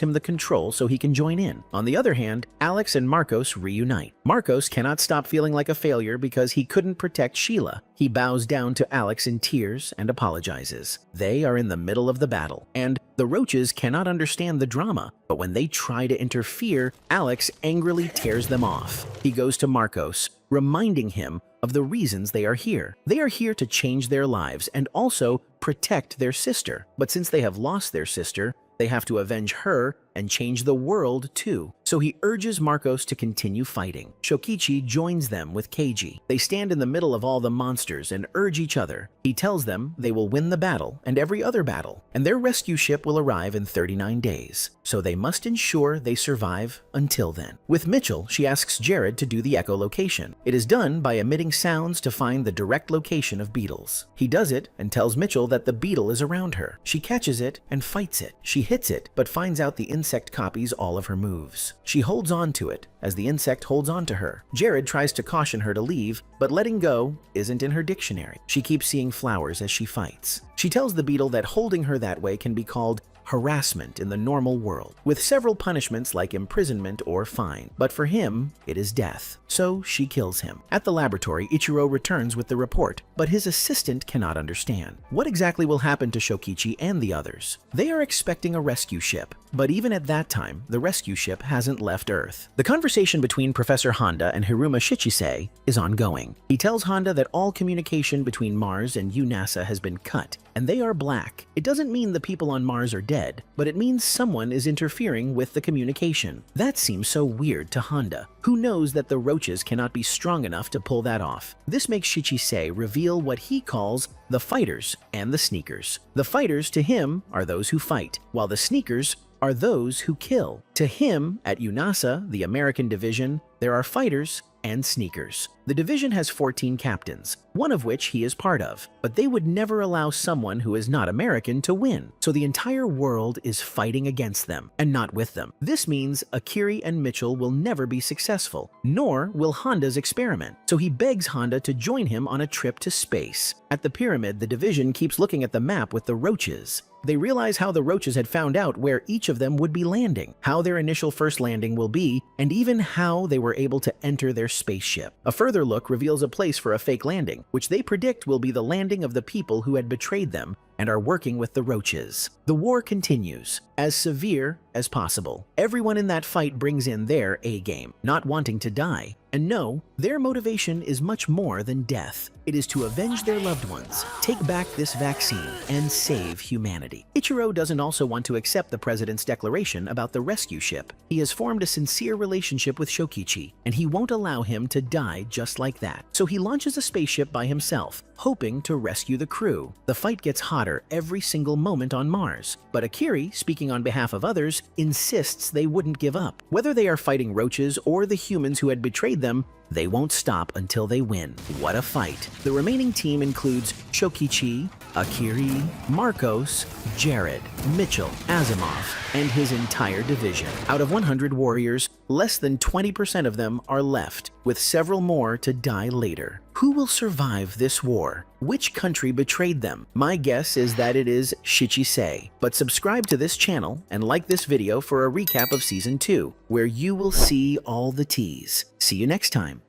him the control so he can join in. On the other hand, Alex and Marcos reunite. Marcos cannot stop feeling like a failure because he couldn't protect Sheila. He bows down to Alex in tears and apologizes. They are in the middle of the battle, and the roaches cannot understand the drama, but when they try to interfere, Alex angrily tears them off. He goes to Marcos, reminding him of the reasons they are here. They are here to change their lives and also protect their sister. But since they have lost their sister, they have to avenge her and change the world too. So he urges Marcos to continue fighting. Shokichi joins them with Keiji. They stand in the middle of all the monsters and urge each other. He tells them they will win the battle and every other battle, and their rescue ship will arrive in 39 days. So they must ensure they survive until then. With Mitchell, she asks Jared to do the echolocation. It is done by emitting sounds to find the direct location of beetles. He does it and tells Mitchell that the beetle is around her. She catches it and fights it. She hits it, but finds out the insect copies all of her moves. She holds on to it as the insect holds on to her. Jared tries to caution her to leave, but letting go isn't in her dictionary. She keeps seeing flowers as she fights. She tells the beetle that holding her that way can be called harassment in the normal world, with several punishments like imprisonment or fine. But for him, it is death. So she kills him. At the laboratory, Ichiro returns with the report, but his assistant cannot understand. What exactly will happen to Shokichi and the others? They are expecting a rescue ship, but even at that time, the rescue ship hasn't left Earth. The conversation between Professor Honda and Hiruma Shichise is ongoing. He tells Honda that all communication between Mars and UNASA has been cut, and they are black. It doesn't mean the people on Mars are dead, but it means someone is interfering with the communication. That seems so weird to Honda, who knows that the roaches cannot be strong enough to pull that off. This makes Shichise reveal what he calls the fighters and the sneakers. The fighters to him are those who fight, while the sneakers are those who kill. To him, at UNASA, the American division, there are fighters and sneakers. The division has 14 captains, one of which he is part of, but they would never allow someone who is not American to win. So the entire world is fighting against them and not with them. This means Akiri and Mitchell will never be successful, nor will Honda's experiment. So he begs Honda to join him on a trip to space. At the pyramid, the division keeps looking at the map with the roaches. They realize how the roaches had found out where each of them would be landing, how their initial first landing will be, and even how they were able to enter their spaceship. A further look reveals a place for a fake landing, which they predict will be the landing of the people who had betrayed them and are working with the roaches. The war continues, as severe as possible. Everyone in that fight brings in their A-game, not wanting to die. And no, their motivation is much more than death. It is to avenge their loved ones, take back this vaccine, and save humanity. Ichiro doesn't also want to accept the president's declaration about the rescue ship. He has formed a sincere relationship with Shokichi, and he won't allow him to die just like that. So he launches a spaceship by himself, hoping to rescue the crew. The fight gets hotter every single moment on Mars, but Akiri, speaking on behalf of others, insists they wouldn't give up. Whether they are fighting roaches or the humans who had betrayed them, they won't stop until they win. What a fight. The remaining team includes Shokichi, Akiri, Marcos, Jared, Mitchell, Asimov, and his entire division. Out of 100 warriors, less than 20% of them are left, with several more to die later. Who will survive this war? Which country betrayed them? My guess is that it is Shichisei. But subscribe to this channel and like this video for a recap of Season 2, where you will see all the teas. See you next time.